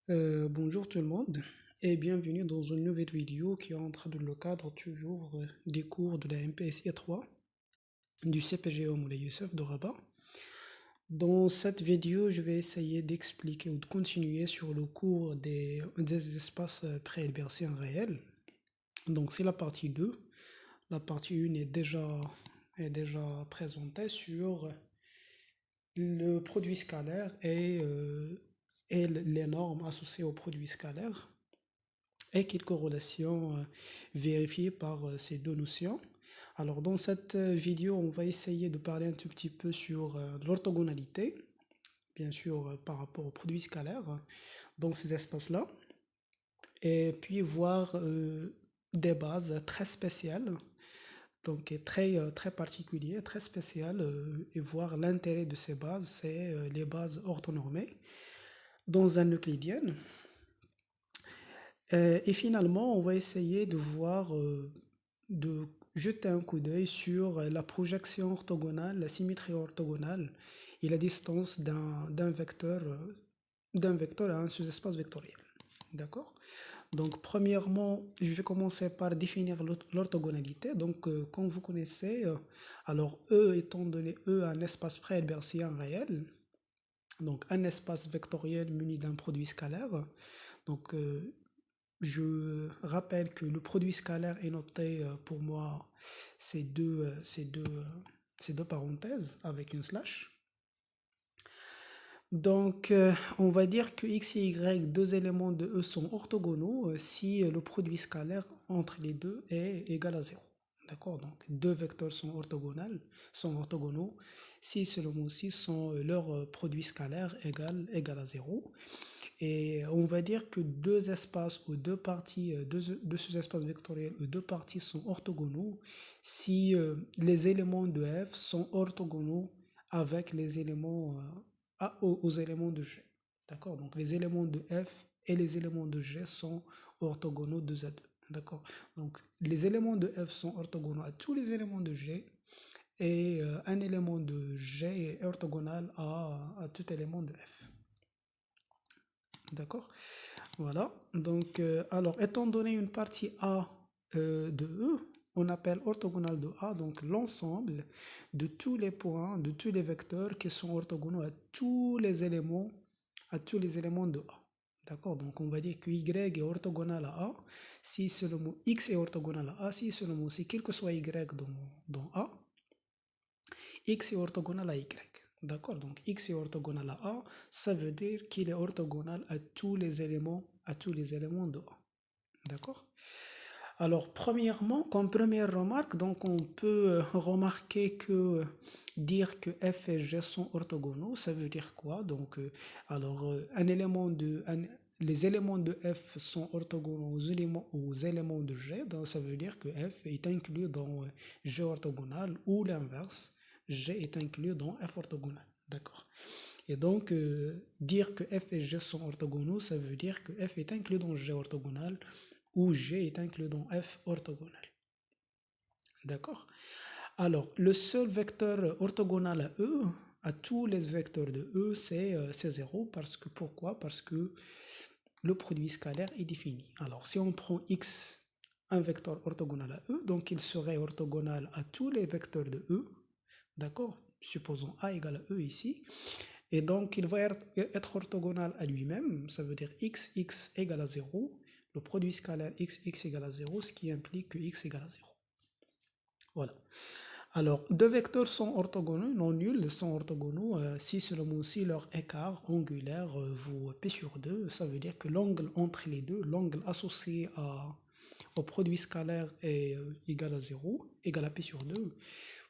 Bonjour tout le monde et bienvenue dans une nouvelle vidéo qui entre dans le cadre toujours des cours de la MPSI 3 du CPGO Moulay Youssef de Rabat. Dans cette vidéo, je vais essayer d'expliquer ou de continuer sur le cours des espaces pré-LBRC en réel. Donc c'est la partie 2. La partie 1 est déjà présentée sur le produit scalaire et les normes associées au produit scalaire et quelques relations vérifiées par ces deux notions. Alors dans cette vidéo, on va essayer de parler un tout petit peu sur l'orthogonalité, bien sûr par rapport au produit scalaire dans ces espaces-là, et puis voir des bases très spéciales, donc très particulières, très spéciales, et voir l'intérêt de ces bases, c'est les bases orthonormées dans un euclidien. Et finalement, on va essayer de voir, de jeter un coup d'œil sur la projection orthogonale, la symétrie orthogonale et la distance d'un vecteur à un sous-espace vectoriel. D'accord? Donc, premièrement, je vais commencer par définir l'orthogonalité. Donc, comme vous connaissez, alors E étant donné E un espace pré-hertzien réel, donc un espace vectoriel muni d'un produit scalaire. Donc, je rappelle que le produit scalaire est noté pour moi ces deux parenthèses avec une slash. Donc, on va dire que x et y, deux éléments de E, sont orthogonaux si le produit scalaire entre les deux est égal à 0. D'accord? Donc, deux vecteurs sont orthogonaux si seulement si leur produit scalaire égal à 0. Et on va dire que deux espaces ou deux parties, deux sous-espaces vectoriels ou deux parties sont orthogonaux si les éléments de F sont orthogonaux avec les éléments aux éléments de G. D'accord? Donc les éléments de F et les éléments de G sont orthogonaux 2 à 2. D'accord? Donc les éléments de F sont orthogonaux à tous les éléments de G et un élément de G est orthogonal à tout élément de F. D'accord? Voilà. Donc, alors, étant donné une partie A de E, on appelle orthogonal de A, donc l'ensemble de tous les points, de tous les vecteurs qui sont orthogonaux à tous les éléments de A. D'accord? Donc, on va dire que Y est orthogonal à A si seulement X est orthogonal à A, si seulement si quel que soit Y dans A, X est orthogonal à Y. D'accord? Donc X est orthogonal à A, ça veut dire qu'il est orthogonal à tous les éléments de A. D'accord? Alors, premièrement, comme première remarque, donc on peut remarquer que dire que F et G sont orthogonaux, ça veut dire quoi? Donc, les éléments de F sont orthogonaux aux éléments de G, donc ça veut dire que F est inclus dans G orthogonal ou l'inverse, G est inclus dans F orthogonal. D'accord? Et donc, dire que F et G sont orthogonaux, ça veut dire que F est inclus dans G orthogonal où G est inclus dans F orthogonal. D'accord? Alors, le seul vecteur orthogonal à E, à tous les vecteurs de E, c'est 0. Pourquoi? Parce que le produit scalaire est défini. Alors, si on prend X, un vecteur orthogonal à E, donc il serait orthogonal à tous les vecteurs de E. D'accord? Supposons A égale à E ici. Et donc, il va être orthogonal à lui-même. Ça veut dire x égale à 0. Le produit scalaire x égale à 0, ce qui implique que x égale à 0. Voilà. Alors, deux vecteurs sont orthogonaux, non nuls, sont orthogonaux si seulement si leur écart angulaire vaut P sur 2. Ça veut dire que l'angle entre les deux, l'angle associé au produit scalaire est égal à 0, égal à P sur 2.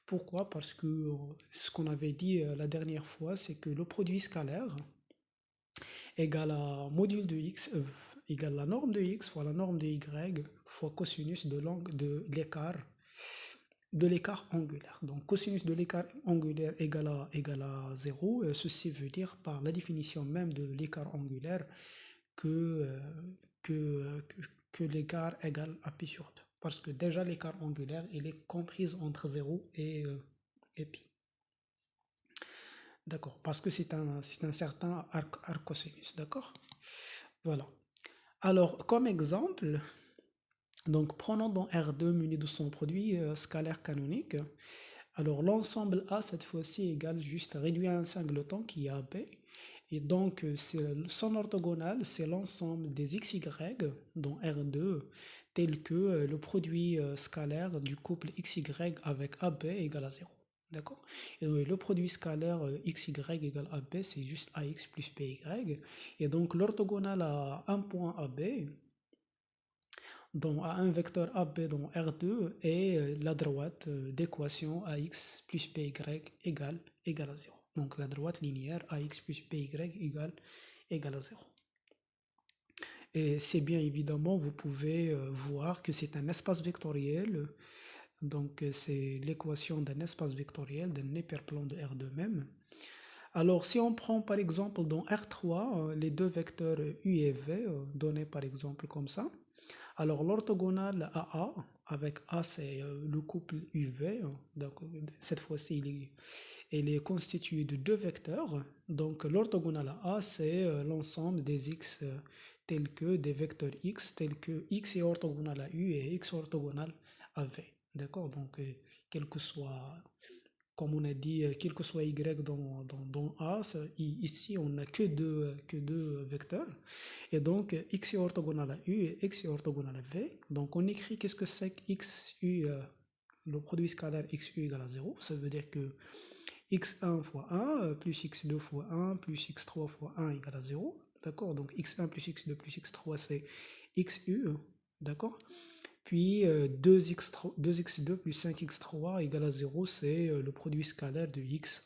Pourquoi? Parce que ce qu'on avait dit la dernière fois, c'est que le produit scalaire égale à module de x égale la norme de x fois la norme de y fois cosinus de l'écart angulaire. Donc cosinus de l'écart angulaire égale à 0. Ceci veut dire par la définition même de l'écart angulaire que, que, que l'écart égale à pi sur 2. Parce que déjà l'écart angulaire il est compris entre 0 et pi. D'accord, parce que c'est un certain arc cosinus, d'accord? Voilà. Alors, comme exemple, donc prenons dans R2 muni de son produit scalaire canonique. Alors, l'ensemble A, cette fois-ci, égale juste réduit à un singleton qui est AB. Et donc, son orthogonal, c'est l'ensemble des xy dans R2, tel que le produit scalaire du couple xy avec AB égale à 0. D'accord? Et donc, le produit scalaire xy égale AB, c'est juste ax plus by. Et donc, l'orthogonal à un point AB, donc à un vecteur AB dans R2, est la droite d'équation ax plus by égale à 0. Donc, la droite linéaire ax plus by égale à 0. Et c'est bien évidemment, vous pouvez voir que c'est un espace vectoriel. Donc, c'est l'équation d'un espace vectoriel, d'un hyperplan de R2 même. Alors, si on prend par exemple dans R3, les deux vecteurs U et V, donnés par exemple comme ça, alors l'orthogonale AA, avec A c'est le couple UV, donc cette fois-ci il est constitué de deux vecteurs, donc l'orthogonale à A c'est l'ensemble des X tels que des vecteurs X, tels que X est orthogonal à U et X est orthogonal à V, d'accord, donc quel que soit comme on a dit, quel que soit y dans A, ici on n'a que deux vecteurs. Et donc x est orthogonal à u et x est orthogonal à v. Donc on écrit qu'est-ce que c'est que xu, le produit scalaire xu égale à 0. Ça veut dire que x1 fois 1 plus x2 fois 1 plus x3 fois 1 égale à 0. D'accord? Donc x1 plus x2 plus x3 c'est xu. D'accord? Puis 2x2 plus 5x3 égale à 0, c'est le produit scalaire de x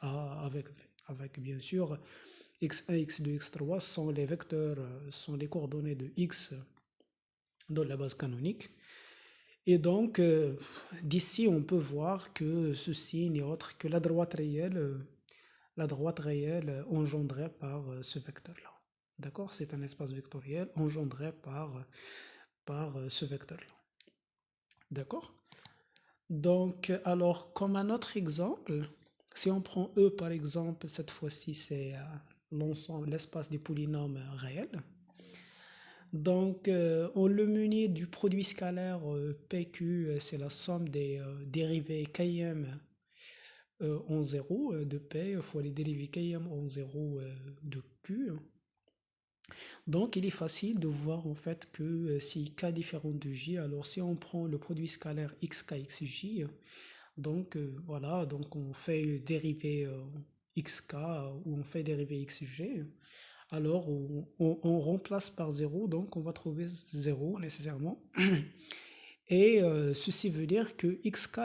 avec bien sûr x1, x2, x3 sont les vecteurs, sont les coordonnées de x dans la base canonique. Et donc, d'ici, on peut voir que ceci n'est autre que la droite réelle engendrée par ce vecteur-là. D'accord? C'est un espace vectoriel engendré par ce vecteur-là. D'accord? Donc, alors, comme un autre exemple, si on prend E par exemple, cette fois-ci c'est l'ensemble, l'espace des polynômes réels. Donc, on le munit du produit scalaire PQ, c'est la somme des dérivés Km en 0 de P fois les dérivés Km en 0 de Q. Donc, il est facile de voir en fait que si K différent de J, alors si on prend le produit scalaire XK, XJ, donc voilà, donc on fait dériver xk ou on fait dériver xg. Alors on remplace par 0, donc on va trouver 0 nécessairement. Et ceci veut dire que xk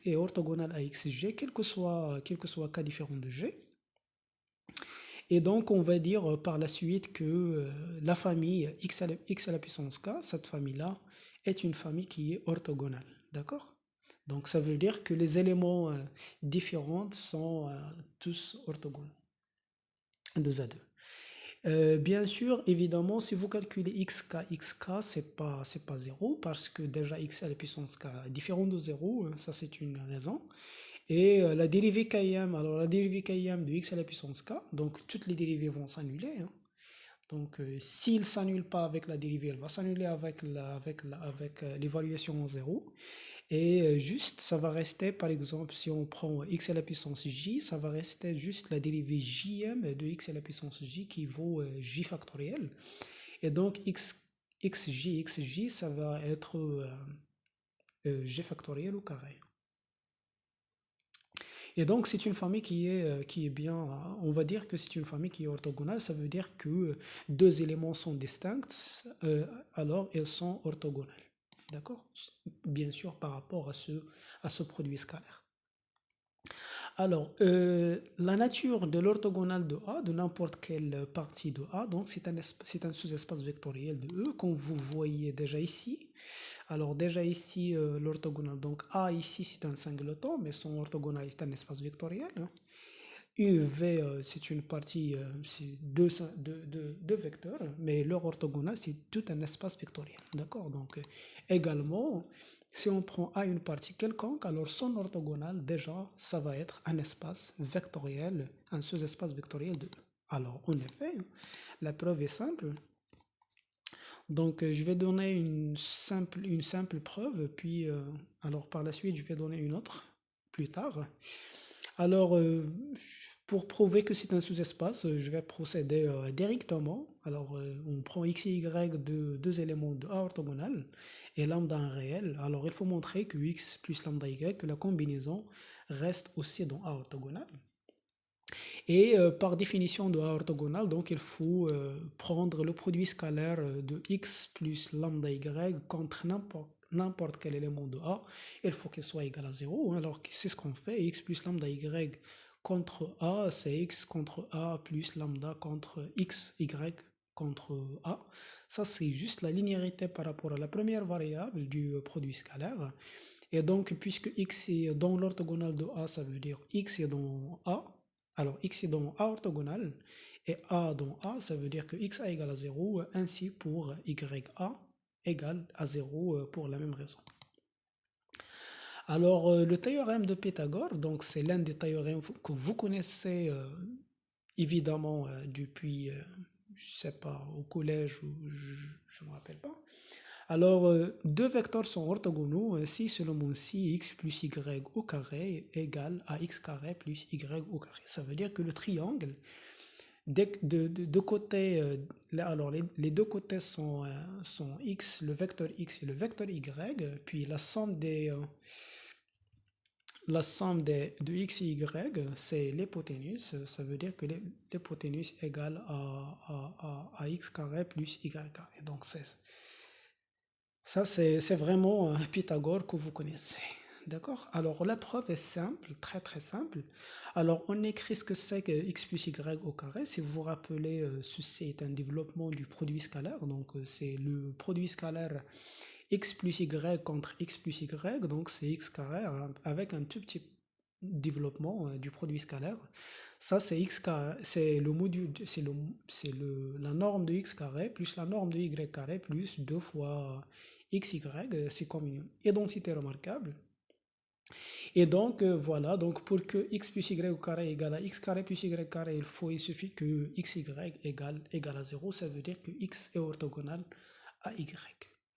est orthogonal à xg, quel que soit k différent de g. Et donc on va dire par la suite que la famille x à la puissance k, cette famille-là, est une famille qui est orthogonale. D'accord? Donc ça veut dire que les éléments différents sont tous orthogonaux, 2 à 2. Bien sûr, évidemment, si vous calculez xk, c'est pas 0 parce que déjà x à la puissance k est différent de 0, ça c'est une raison. Et la dérivée km, alors la dérivée km de x à la puissance k, donc toutes les dérivées vont s'annuler. Hein. Donc s'il ne s'annule pas avec la dérivée, elle va s'annuler avec l'évaluation en 0. Et juste, ça va rester, par exemple, si on prend x à la puissance j, ça va rester juste la dérivée jm de x à la puissance j qui vaut j factoriel. Et donc, xj, ça va être g factoriel au carré. Et donc, c'est une famille qui est bien, on va dire que c'est une famille qui est orthogonale, ça veut dire que deux éléments sont distincts, alors elles sont orthogonales. D'accord? Bien sûr, par rapport à ce produit scalaire. Alors, la nature de l'orthogonale de A, de n'importe quelle partie de A, donc c'est un sous-espace vectoriel de E, comme vous voyez déjà ici. Alors déjà ici, l'orthogonale, donc A ici c'est un singleton, mais son orthogonale est un espace vectoriel. Hein. UV, c'est une partie, c'est deux vecteurs, mais leur orthogonale, c'est tout un espace vectoriel. D'accord? Donc, également, si on prend A une partie quelconque, alors son orthogonale, déjà, ça va être un espace vectoriel, un sous-espace vectoriel de E. Alors, en effet, la preuve est simple. Donc, je vais donner une simple preuve, puis alors par la suite, je vais donner une autre plus tard. Alors, pour prouver que c'est un sous-espace, je vais procéder directement. Alors, on prend x et y de deux éléments de A orthogonal et lambda un réel. Alors, il faut montrer que x plus lambda y, que la combinaison reste aussi dans A orthogonal. Et par définition de A orthogonal, donc il faut prendre le produit scalaire de x plus lambda y contre n'importe quel élément de A. Il faut qu'il soit égal à 0. Alors c'est ce qu'on fait. X plus lambda y contre A, c'est x contre A plus lambda contre x, y contre A. Ça, c'est juste la linéarité par rapport à la première variable du produit scalaire. Et donc, puisque x est dans l'orthogonale de A, ça veut dire x est dans A. Alors, x est dans A orthogonal et A dans A, ça veut dire que x a égale à 0, ainsi pour ya égale à 0 pour la même raison. Alors, le théorème de Pythagore, donc c'est l'un des théorèmes que vous connaissez évidemment depuis, je sais pas, au collège ou je ne me rappelle pas. Alors, deux vecteurs sont orthogonaux si seulement si x plus y au carré égale à x carré plus y au carré. Ça veut dire que le triangle, de côtés, alors les deux côtés sont x, le vecteur x et le vecteur y, puis la somme de x et y, c'est l'hypoténuse. Ça veut dire que l'hypoténuse égale à x carré plus y carré. Donc, ça, c'est vraiment Pythagore que vous connaissez. D'accord? Alors, la preuve est simple, très très simple. Alors, on écrit ce que c'est que x plus y au carré. Si vous vous rappelez, ceci est un développement du produit scalaire. Donc, c'est le produit scalaire x plus y contre x plus y. Donc, c'est x carré avec un tout petit développement du produit scalaire. Ça, c'est x carré, c'est le module, la norme de x carré plus la norme de y carré plus 2 fois xy, c'est comme une identité remarquable. Et donc, voilà, donc pour que x plus y au carré égale à x carré plus y carré, il suffit que xy égale à 0, ça veut dire que x est orthogonal à y.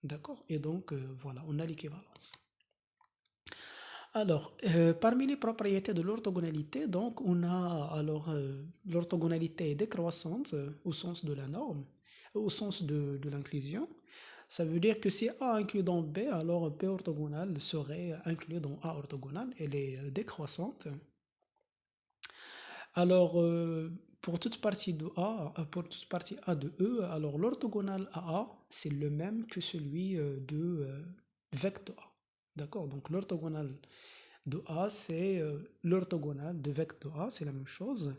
D'accord? Et donc, voilà, on a l'équivalence. Alors, parmi les propriétés de l'orthogonalité, donc on a alors l'orthogonalité est décroissante au sens de la norme, au sens de l'inclusion. Ça veut dire que si A inclus dans B, alors B orthogonal serait inclus dans A orthogonal. Elle est décroissante. Alors, pour toute partie A de E, alors l'orthogonal à A, c'est le même que celui de vecteur A. D'accord? Donc l'orthogonal de A, c'est l'orthogonale de vecteur A, c'est la même chose.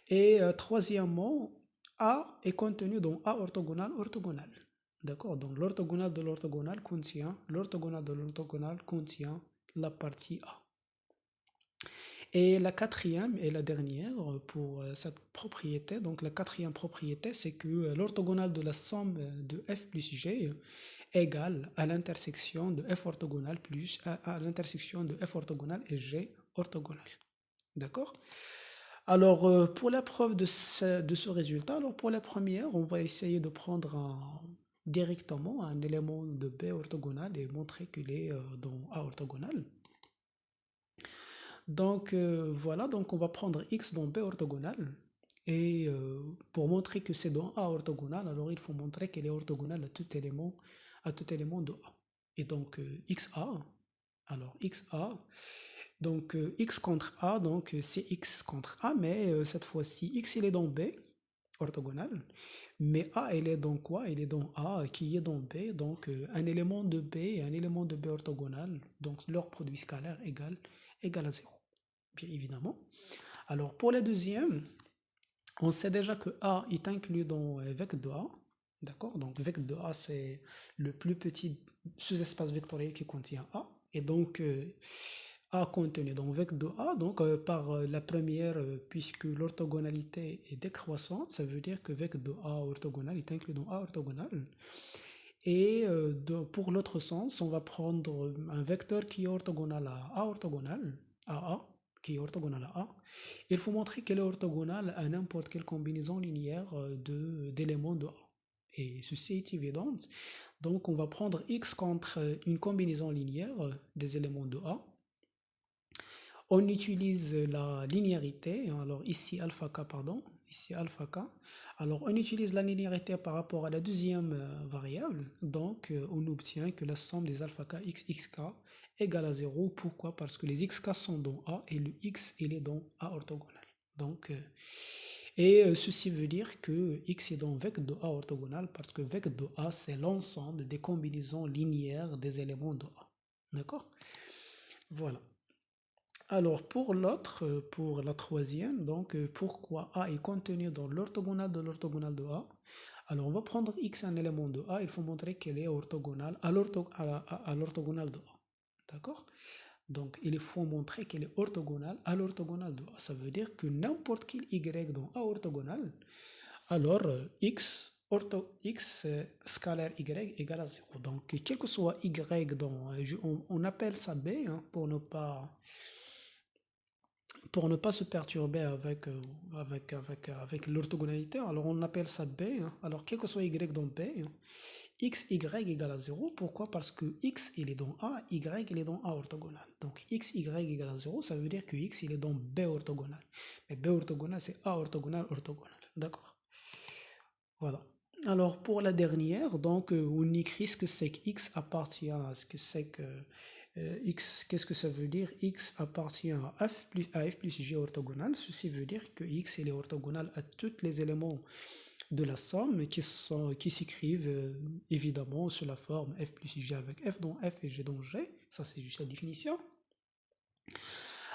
Et troisièmement, A est contenu dans A orthogonal orthogonal. D'accord? Donc l'orthogonale de l'orthogonale contient la partie A. Et la quatrième et la dernière pour cette propriété, donc la quatrième propriété, c'est que l'orthogonale de la somme de f plus g égale à l'intersection de f orthogonal plus à l'intersection de f orthogonal et g orthogonal. D'accord? Alors, pour la preuve de ce résultat, alors pour la première, on va essayer de prendre directement un élément de B orthogonal et montrer qu'il est dans A orthogonal. Donc, voilà, donc on va prendre x dans B orthogonal. Et pour montrer que c'est dans A orthogonal, alors il faut montrer qu'elle est orthogonale à tout élément de A. Et donc, XA, alors XA, donc x contre A, donc c'est x contre A, mais cette fois-ci, x il est dans B, orthogonal, mais A il est dans quoi? Il est dans A qui est dans B, donc un élément de B et un élément de B orthogonal, donc leur produit scalaire égal à 0, bien évidemment. Alors pour la deuxième, on sait déjà que A est inclus dans vecteur de A, d'accord? Donc vecteur de A c'est le plus petit sous-espace vectoriel qui contient A, et donc A contenu dans vecteur de A, donc par la première, puisque l'orthogonalité est décroissante, ça veut dire que vecteur de A orthogonal est inclus dans A orthogonal. Et pour l'autre sens, on va prendre un vecteur qui est orthogonal à A orthogonal, à A, qui est orthogonal à A. Il faut montrer qu'elle est orthogonale à n'importe quelle combinaison linéaire d'éléments de A. Et ceci est évident. Donc, on va prendre x contre une combinaison linéaire des éléments de A. On utilise la linéarité, alors ici alpha k, pardon, ici alpha k. Alors, on utilise la linéarité par rapport à la deuxième variable. Donc, on obtient que la somme des alpha k x xk égale à 0. Pourquoi? Parce que les xk sont dans A et le x, il est dans A orthogonal. Donc, ceci veut dire que x est dans vecteur de A orthogonal parce que vecteur de A, c'est l'ensemble des combinaisons linéaires des éléments de A. D'accord? Voilà. Alors, pour l'autre, pour la troisième, donc pourquoi A est contenu dans l'orthogonale de A? Alors, on va prendre x un élément de A, il faut montrer qu'elle est orthogonale à l'orthogonale de A. D'accord? Donc, il faut montrer qu'elle est orthogonale à l'orthogonale de A. Ça veut dire que n'importe quel y dans A orthogonale, alors x scalaire y égale à 0. Donc, quel que soit y dans, on appelle ça b hein, pour ne pas se perturber avec l'orthogonalité. Alors, on appelle ça b. Hein. Alors, quel que soit y dans b, hein, x, y égale à 0. Pourquoi? Parce que x, il est dans A, y, il est dans A orthogonal. Donc, x, y égale à 0, ça veut dire que x, il est dans B orthogonal. Mais B orthogonal, c'est A orthogonal, orthogonal. D'accord? Voilà. Alors, pour la dernière, donc, on écrit ce que c'est que x appartient à ce que c'est que x, qu'est-ce que ça veut dire? X appartient à f plus g orthogonal. Ceci veut dire que x, il est orthogonal à tous les éléments de la somme qui s'écrivent évidemment sous la forme f plus g avec f dont f et g dont g. Ça, c'est juste la définition.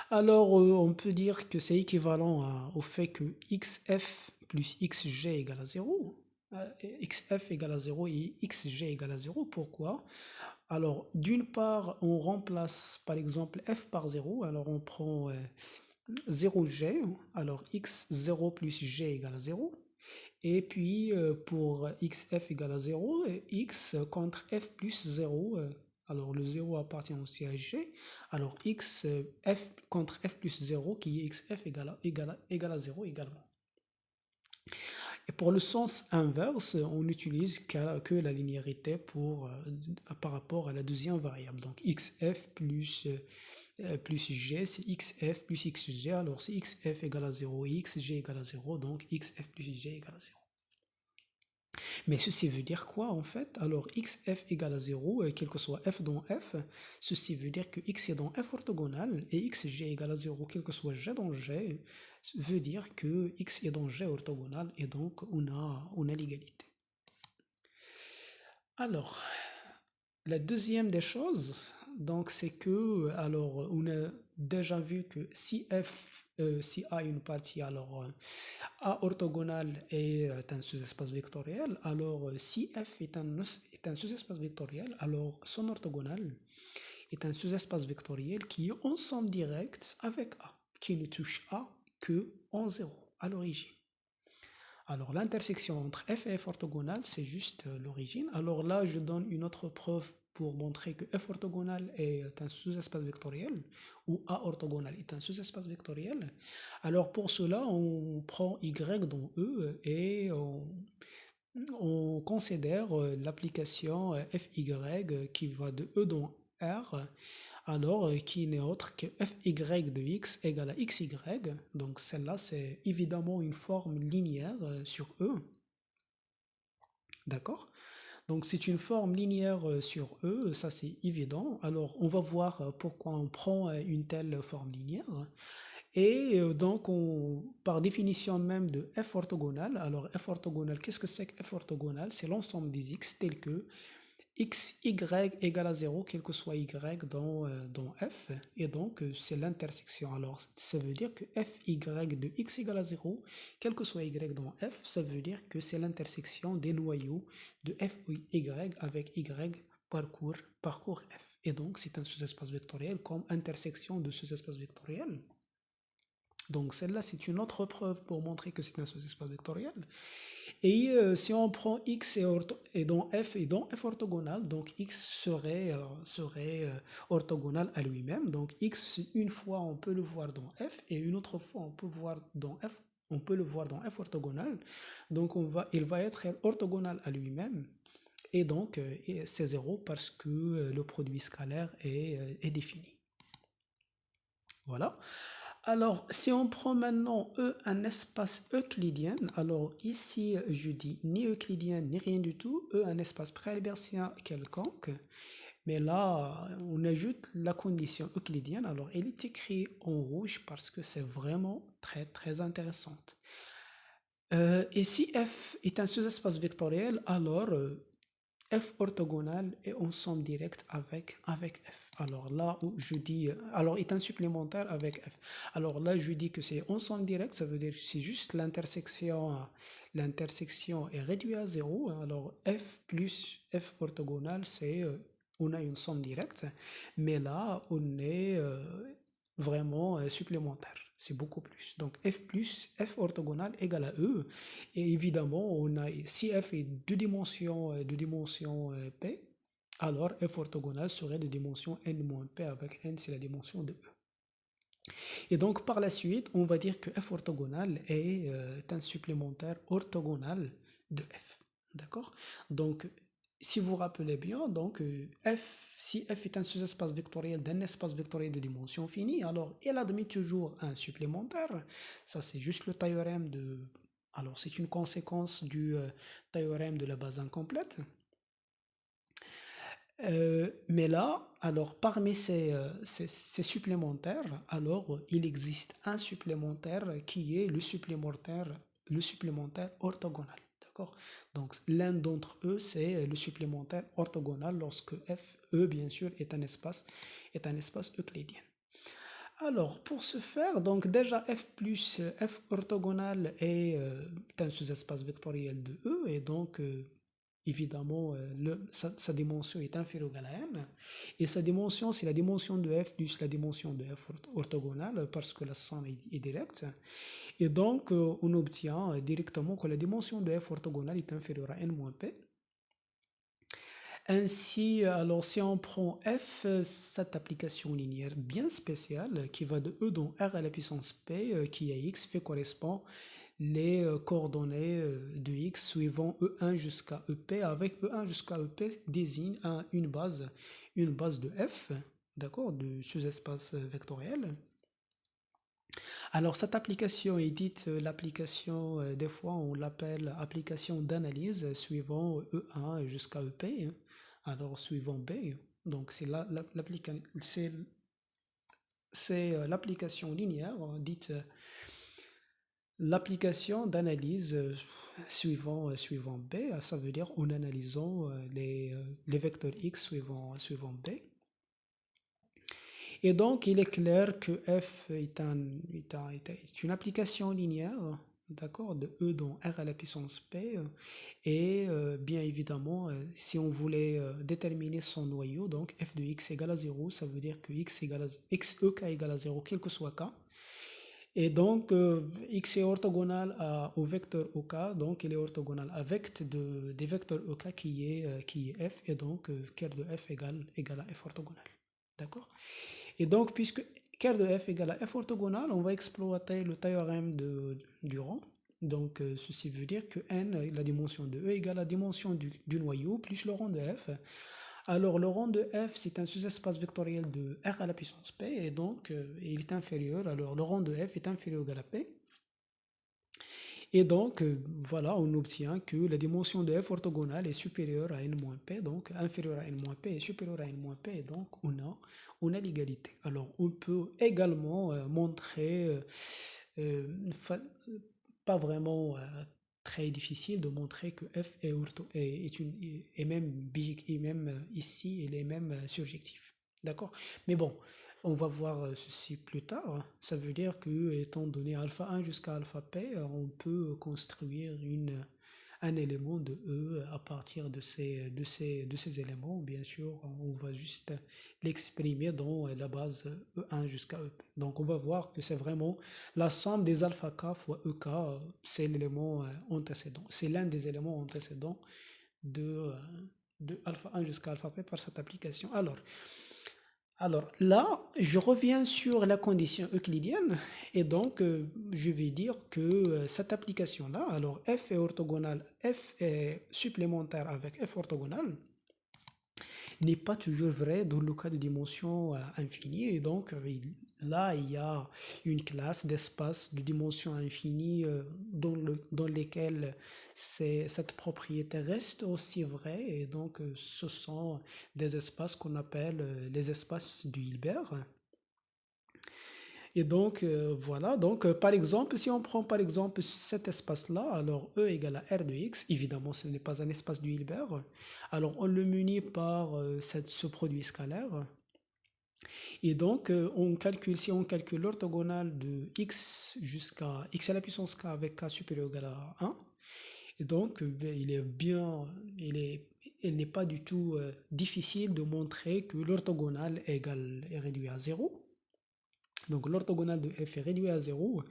Alors, on peut dire que c'est équivalent au fait que xf plus xg égale à 0. Xf égale à 0 et xg égale à 0. Pourquoi? Alors, d'une part, on remplace par exemple f par 0. Alors, on prend 0g. Alors, x0 plus g égale à 0. Et puis, pour xf égale à 0, x contre f plus 0, alors le 0 appartient aussi à g, alors x, f contre f plus 0, qui est xf égale à 0 également. Et pour le sens inverse, on n'utilise que la linéarité par rapport à la deuxième variable. Donc xf plus g, c'est xf plus xg. Alors si xf égale à 0 et xg égale à 0, donc xf plus g égale à 0. Mais ceci veut dire quoi en fait? Alors xf égale à 0, quel que soit f dans f, ceci veut dire que x est dans f orthogonal et xg égale à 0, quel que soit g dans g, veut dire que x est dans g orthogonal et donc on a l'égalité. Alors, la deuxième des choses, donc c'est que, alors on a déjà vu que si A est une partie, alors A orthogonal est un sous-espace vectoriel, alors si F est un sous-espace vectoriel, alors son orthogonal est un sous-espace vectoriel qui est ensemble direct avec A, qui ne touche A que en 0 à l'origine. Alors l'intersection entre f et f orthogonal, c'est juste l'origine. Alors là, je donne une autre preuve pour montrer que f orthogonal est un sous-espace vectoriel ou A orthogonal est un sous-espace vectoriel. Alors pour cela, on prend y dans E et on considère l'application fy qui va de E dans R, alors qui n'est autre que fy de x égale à xy. Donc celle-là, c'est évidemment une forme linéaire sur E. D'accord? Donc c'est une forme linéaire sur E, ça c'est évident. Alors on va voir pourquoi on prend une telle forme linéaire. Et donc, par définition même de f orthogonal, alors f orthogonal, qu'est-ce que c'est que f orthogonal? C'est l'ensemble des x tels que x, y égale à 0, quel que soit y dans f, et donc c'est l'intersection. Alors, ça veut dire que fy de x égale à 0, quel que soit y dans f, ça veut dire que c'est l'intersection des noyaux de fy avec y parcours f. Et donc, c'est un sous-espace vectoriel comme intersection de sous-espace vectoriel. Donc celle-là, c'est une autre preuve pour montrer que c'est un sous-espace vectoriel. Et si on prend x et dans f orthogonal, donc x serait orthogonal à lui-même. Donc x, une fois, on peut le voir dans f, et une autre fois, on peut voir dans f, On peut le voir dans f orthogonal. Donc il va être orthogonal à lui-même. Et donc c'est 0 parce que le produit scalaire est défini. Voilà. Alors, si on prend maintenant E un espace euclidien, alors ici je dis ni euclidien ni rien du tout, E un espace pré-hilbertien quelconque, mais là on ajoute la condition euclidienne, alors elle est écrite en rouge parce que c'est vraiment très très intéressante. Et si F est un sous-espace vectoriel, alors F orthogonal est ensemble direct avec F. Alors là où je dis, alors est un supplémentaire avec F. Alors là je dis que c'est ensemble direct, ça veut dire que c'est juste l'intersection est réduite à 0. Alors F plus F orthogonal, c'est on a une somme directe, mais là on est vraiment supplémentaire. C'est beaucoup plus. Donc F plus F orthogonal égale à E. Et évidemment, on a, si F est de dimension P, alors F orthogonal serait de dimension n-P avec n c'est la dimension de E. Et donc par la suite, on va dire que F orthogonal est un supplémentaire orthogonal de F. D'accord? Donc si vous vous rappelez bien, donc si F est un sous-espace vectoriel d'un espace vectoriel de dimension finie, alors il admet toujours un supplémentaire. Ça, c'est juste le théorème de... Alors, c'est une conséquence du théorème de la base incomplète. Mais là, alors parmi ces supplémentaires, alors il existe un supplémentaire qui est le supplémentaire orthogonal. D'accord? Donc l'un d'entre eux, c'est le supplémentaire orthogonal lorsque F, E bien sûr, est un espace euclidien. Alors, pour ce faire, donc déjà f plus f orthogonal est un sous-espace vectoriel de E, et donc évidemment sa dimension est inférieure à la n, et sa dimension c'est la dimension de f plus la dimension de f orthogonale, parce que la somme est directe, et donc on obtient directement que la dimension de f orthogonale est inférieure à n-p. Ainsi, alors si on prend f, cette application linéaire bien spéciale qui va de E dans R à la puissance P, qui à x fait correspond les coordonnées de x suivant E1 jusqu'à EP, avec E1 jusqu'à EP désigne une base de f, d'accord, de sous-espace vectoriel. Alors cette application est dite l'application, des fois on l'appelle application d'analyse suivant E1 jusqu'à EP, hein. Alors suivant B, donc c'est l'application linéaire dite l'application d'analyse suivant B, ça veut dire en analysant les vecteurs x suivant B. Et donc, il est clair que f est une application linéaire, d'accord, de E dans R à la puissance P. Et bien évidemment, si on voulait déterminer son noyau, donc f de x égale à 0, ça veut dire que x ek égale à 0, quel que soit k. Et donc, x est orthogonal au vecteur OK, donc il est orthogonal avec des vecteurs OK qui est f, et donc ker de f égale à f orthogonal. D'accord? Et donc, puisque ker de f égale à f orthogonal, on va exploiter le théorème de Durand. Donc, ceci veut dire que n, la dimension de E, égale à la dimension du noyau plus le rang de f. Alors, le rang de f, c'est un sous-espace vectoriel de R à la puissance P, et donc, il est inférieur, alors le rang de f est inférieur ou égal à P. Et donc, voilà, on obtient que la dimension de f orthogonale est supérieure à n-p, donc inférieure à n-p et supérieure à n-p, et donc on a l'égalité. Alors, on peut également montrer, pas vraiment très difficile de montrer que f est même bigique, et même ici, il est même surjectif. D'accord? Mais bon, on va voir ceci plus tard. Ça veut dire que, étant donné alpha 1 jusqu'à alpha p, on peut construire un élément de E à partir de ces éléments. Bien sûr, on va juste l'exprimer dans la base E1 jusqu'à EP. Donc, on va voir que c'est vraiment la somme des alpha k fois EK, c'est l'élément antécédent. C'est l'un des éléments antécédents de alpha 1 jusqu'à alpha p par cette application. Alors, Alors là, je reviens sur la condition euclidienne et donc je vais dire que cette application-là, alors f est orthogonale, f est supplémentaire avec f orthogonale, n'est pas toujours vrai dans le cas de dimension infinie. Et donc, là, il y a une classe d'espace de dimension infinie dans lesquels cette propriété reste aussi vraie. Et donc, ce sont des espaces qu'on appelle les espaces de Hilbert. Et donc, voilà, donc par exemple, si on prend par exemple cet espace-là, alors E égale à R de X, évidemment ce n'est pas un espace de Hilbert, alors on le munit par ce produit scalaire, et donc on calcule, si on calcule l'orthogonale de X jusqu'à X à la puissance K avec K supérieur ou égal à 1, et donc ben, il n'est pas du tout difficile de montrer que l'orthogonale est réduit à 0. Donc l'orthogonale de f est réduit à 0,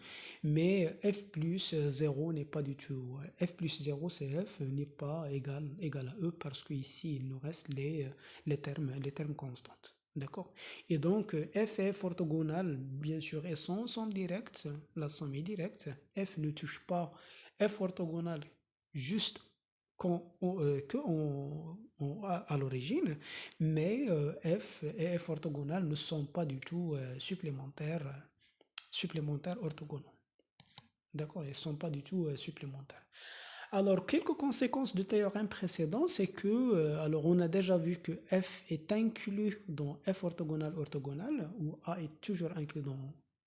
mais f plus 0 n'est pas du tout. F plus 0, c'est f n'est pas égal à e parce qu'ici il nous reste les termes constants. D'accord. Et donc f et f orthogonale, bien sûr, elles sont ensemble directes, la somme est directe. F ne touche pas f orthogonale juste à l'origine, mais f et f orthogonales ne sont pas du tout supplémentaires orthogonaux. D'accord, ils ne sont pas du tout supplémentaires. Alors, quelques conséquences du théorème précédent, c'est que, alors on a déjà vu que f est inclus dans f orthogonal orthogonal, ou a est toujours inclus dans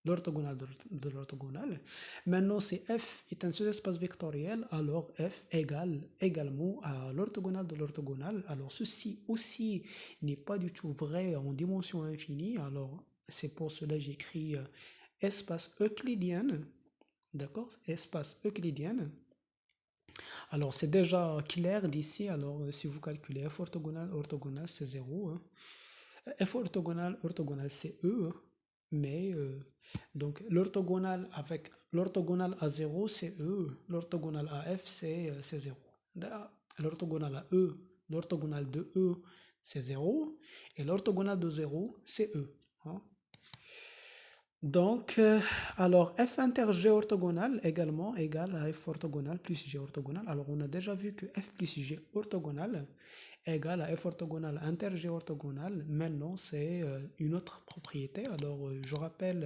l'orthogonal de l'orthogonal. Maintenant, si f est un sous-espace vectoriel, alors f égale également à l'orthogonal de l'orthogonal. Alors, ceci aussi n'est pas du tout vrai en dimension infinie. Alors, c'est pour cela que j'écris espace euclidien. D'accord? Espace euclidien. Alors, c'est déjà clair d'ici. Alors, si vous calculez f orthogonal, orthogonal, c'est 0. Hein. F orthogonal, orthogonal, c'est E. Mais, donc, l'orthogonal à 0, c'est E. L'orthogonal à F, c'est 0. L'orthogonal à E, l'orthogonal de E, c'est 0. Et l'orthogonal de 0, c'est E. Hein. Donc, alors f inter g orthogonal également égale à f orthogonal plus g orthogonal. Alors, on a déjà vu que f plus g orthogonal égale à f orthogonal inter g orthogonal. Maintenant, c'est une autre propriété. Alors, je rappelle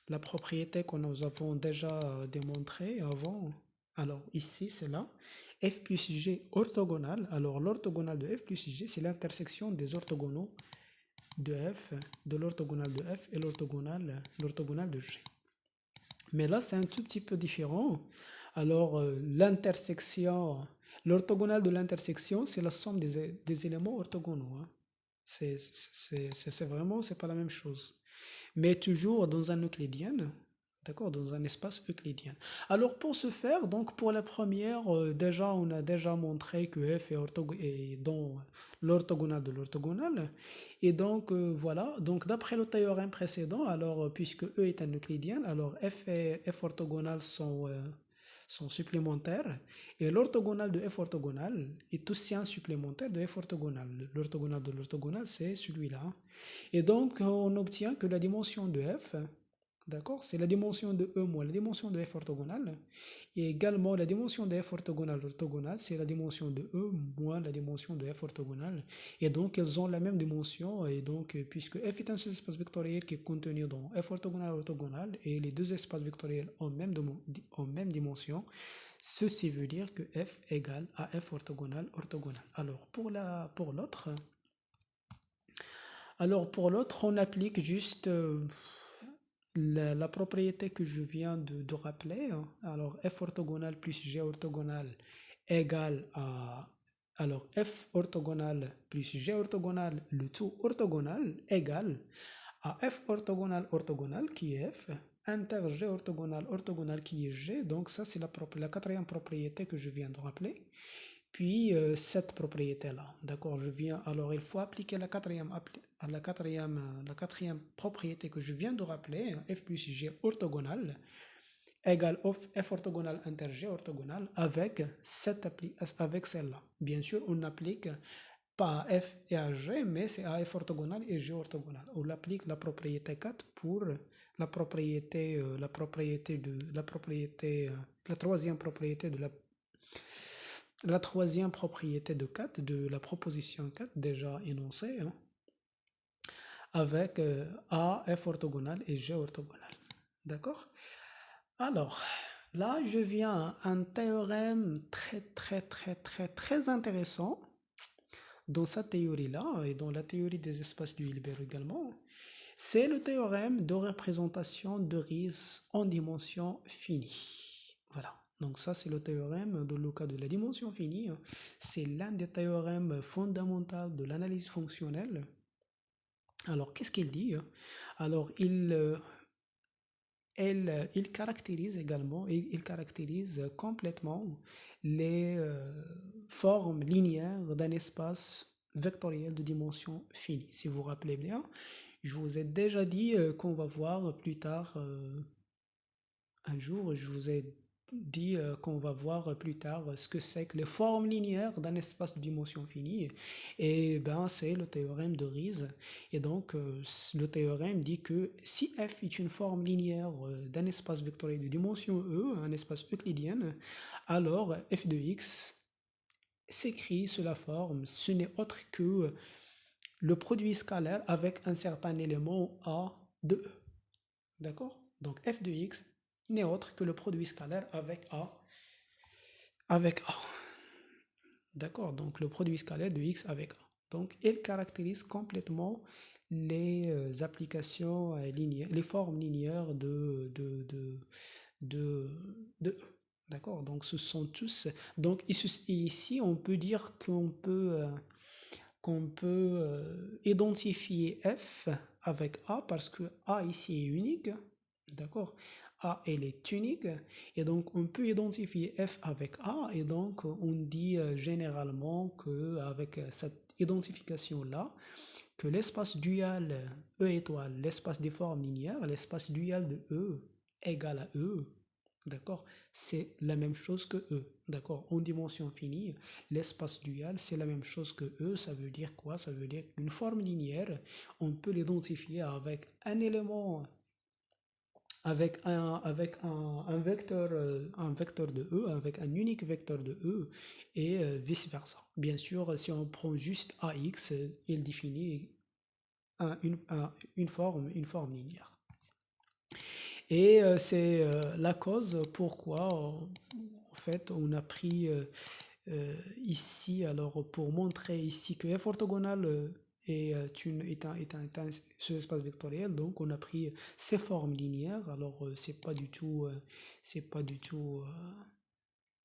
la propriété que nous avons déjà démontrée avant. Alors, ici, c'est là. F plus g orthogonal. Alors, l'orthogonal de f plus g, c'est l'intersection des orthogonaux de f, de l'orthogonale de f et l'orthogonale de g. Mais là, c'est un tout petit peu différent. Alors, l'orthogonale de l'intersection, c'est la somme des éléments orthogonaux. Hein. C'est vraiment, c'est pas la même chose. Mais toujours dans un euclidien, d'accord, dans un espace euclidien. Alors pour ce faire, donc pour la première, déjà on a déjà montré que f est dans l'orthogonale de l'orthogonale. Et donc voilà, donc d'après le théorème précédent, alors puisque E est un euclidien, alors f et f orthogonales sont supplémentaires et l'orthogonale de f orthogonale est aussi un supplémentaire de f orthogonale. L'orthogonale de l'orthogonale, c'est celui-là. Et donc, on obtient que la dimension de f, d'accord, c'est la dimension de E moins la dimension de f orthogonale. Et également, la dimension de f orthogonale, c'est la dimension de E moins la dimension de f orthogonale. Et donc, elles ont la même dimension. Et donc, puisque f est un seul espace vectoriel qui est contenu dans f orthogonale, et les deux espaces vectoriels ont même dimension, ceci veut dire que f égale à f orthogonale. Alors, pour l'autre, on applique juste la propriété que je viens de rappeler. Hein. Alors, f orthogonal plus g orthogonal égale à... Alors, f orthogonal plus g orthogonal, le tout orthogonal, égale à f orthogonal qui est f, inter g orthogonal qui est g. Donc, ça, c'est la quatrième propriété que je viens de rappeler. Puis cette propriété-là, d'accord, alors il faut appliquer la quatrième propriété que je viens de rappeler, f plus g orthogonal égale f orthogonal inter g orthogonal avec celle-là. Bien sûr, on applique pas à F et à G, mais c'est à F orthogonal et G orthogonal. On applique la propriété 4 pour la troisième propriété de 4 de la proposition 4 déjà énoncée, hein, avec A, F orthogonal et G orthogonal. D'accord? Alors, là, je viens à un théorème très intéressant dans sa théorie-là et dans la théorie des espaces du Hilbert également. C'est le théorème de représentation de Riesz en dimension finie. Voilà. Donc ça, c'est le théorème dans le cas de la dimension finie. C'est l'un des théorèmes fondamentaux de l'analyse fonctionnelle. Alors, qu'est-ce qu'il dit? Alors, il caractérise également, il caractérise complètement les formes linéaires d'un espace vectoriel de dimension finie. Si vous vous rappelez bien, je vous ai déjà dit qu'on va voir plus tard un jour, je vous ai dit qu'on va voir plus tard ce que c'est que les formes linéaires d'un espace de dimension finie. Et ben c'est le théorème de Riesz. Et donc le théorème dit que si f est une forme linéaire d'un espace vectoriel de dimension E, un espace euclidien, alors f de x s'écrit sous la forme, ce n'est autre que le produit scalaire avec un certain élément A de E. D'accord? Donc f de x n'est autre que le produit scalaire avec A. D'accord? Donc le produit scalaire de x avec A. Donc il caractérise complètement les applications linéaires, les formes linéaires de E. D'accord? Donc ce sont tous. Donc ici on peut dire qu'on peut identifier f avec A parce que A ici est unique, d'accord? A elle est unique et donc on peut identifier f avec A et donc on dit généralement qu'avec cette identification là que l'espace dual E étoile, l'espace des formes linéaires, l'espace dual de E égale à E. D'accord? C'est la même chose que E. D'accord? En dimension finie, l'espace dual, c'est la même chose que E. Ça veut dire quoi? Ça veut dire qu'une forme linéaire, on peut l'identifier avec un élément, un vecteur de E, avec un unique vecteur de E, et vice-versa. Bien sûr, si on prend juste AX, il définit une forme linéaire. Et c'est la cause pourquoi, en fait, on a pris ici, alors pour montrer ici que f orthogonal est un sous-espace vectoriel, donc on a pris ces formes linéaires. Alors c'est pas du tout,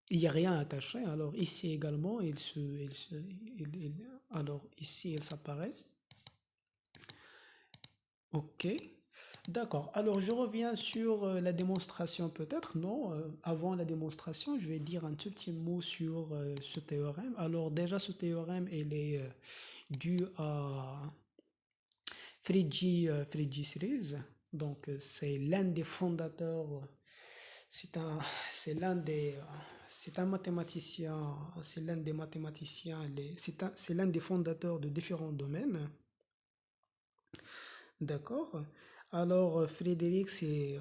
il n'y a rien à cacher. Alors ici également, alors ici elles s'apparaissent. Ok. D'accord. Alors, je reviens sur la démonstration peut-être. Non, avant la démonstration, je vais dire un tout petit mot sur ce théorème. Alors, déjà, ce théorème, il est dû à Frigi Series. Donc, c'est l'un des fondateurs, c'est un, c'est un mathématicien, c'est l'un des mathématiciens, c'est l'un des fondateurs de différents domaines. D'accord. Alors, Frédéric, c'est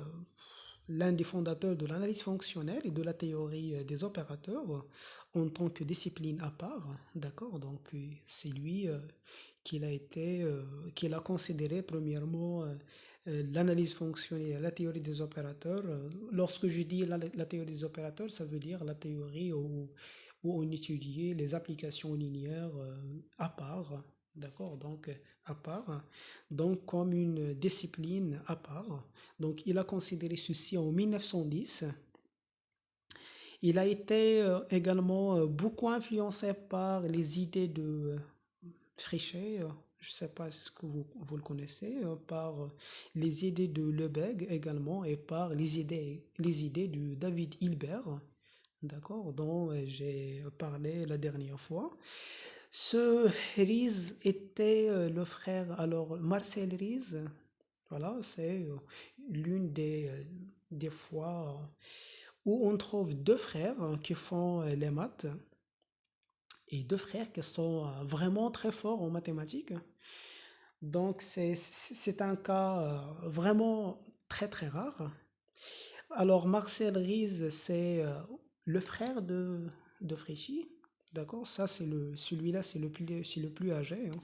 l'un des fondateurs de l'analyse fonctionnelle et de la théorie des opérateurs en tant que discipline à part. D'accord. Donc, c'est lui qu'il a considéré premièrement l'analyse fonctionnelle et la théorie des opérateurs. Lorsque je dis la théorie des opérateurs, ça veut dire la théorie où on étudiait les applications linéaires à part. D'accord, donc à part, donc comme une discipline à part. Donc il a considéré ceci en 1910. Il a été également beaucoup influencé par les idées de Frichet, je ne sais pas ce que vous le connaissez, par les idées de Lebesgue également et par les idées de David Hilbert, d'accord, dont j'ai parlé la dernière fois. Ce Riesz était le frère, alors Marcel Riesz, voilà, c'est l'une des fois où on trouve deux frères qui font les maths. et deux frères qui sont vraiment très forts en mathématiques. Donc c'est un cas vraiment très très rare. Alors Marcel Ries, c'est le frère de Fréchy, d'accord? Ça celui-là c'est le plus âgé, hein,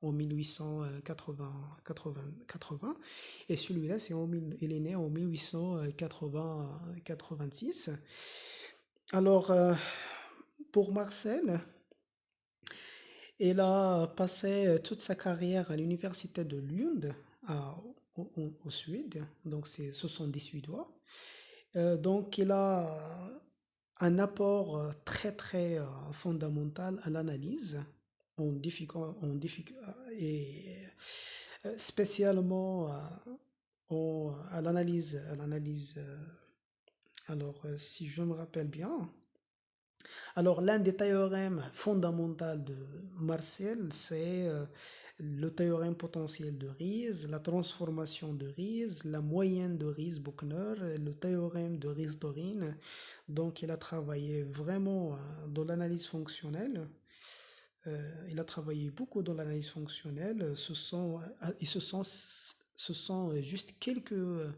en 1880, 80, et celui-là il est né en 1880, 86. Alors pour Marcel, il a passé toute sa carrière à l'université de Lund, au Suède, donc ce sont des Suédois. Donc il a un apport très très fondamental à l'analyse et spécialement à l'analyse. Si je me rappelle bien, alors, l'un des théorèmes fondamentaux de Marcel, c'est le théorème potentiel de Ries, la transformation de Ries, la moyenne de Ries-Buchner, le théorème de Ries-Dorine. Donc, il a travaillé vraiment dans l'analyse fonctionnelle. Il a travaillé beaucoup dans l'analyse fonctionnelle. Ce sont juste quelques-unes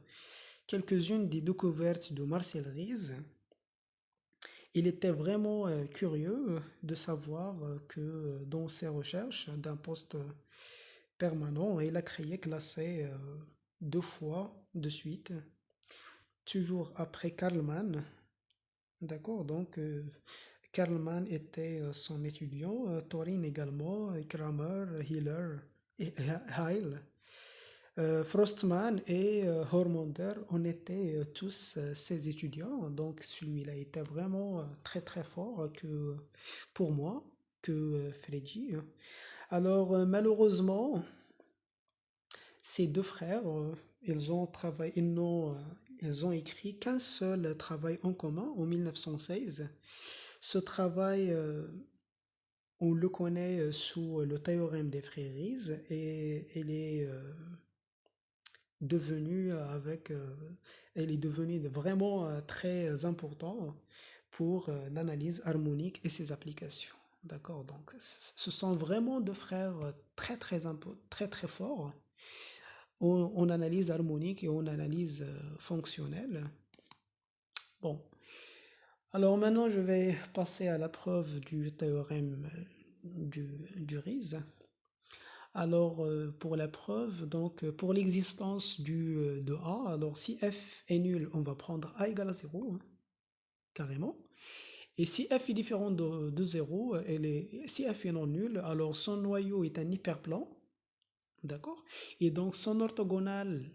des découvertes de Marcel Ries. Il était vraiment curieux de savoir que dans ses recherches d'un poste permanent, il a créé classé deux fois de suite, toujours après Karlmann. D'accord, donc Karlmann était son étudiant, Thorin également, Kramer, Hiller et Heil. Frostman et Hormonder, on était tous ses étudiants, donc celui-là était vraiment très très fort pour moi que Freddy. Alors malheureusement, ces deux frères, ils ont travaillé, ils ont écrit qu'un seul travail en commun en 1916. Ce travail, on le connaît sous le théorème des frères Ries et il est devenu elle est devenue vraiment très important pour l'analyse harmonique et ses applications. D'accord, donc ce sont vraiment deux frères très très très très forts en analyse harmonique et en analyse fonctionnelle. Bon, alors maintenant je vais passer à la preuve du théorème du Ries. Alors, pour la preuve, donc pour l'existence de A, alors si f est nul, on va prendre A égale à 0, hein, carrément. Et si f est différent de 0, si f est non nul, alors son noyau est un hyperplan, d'accord? Et donc son orthogonale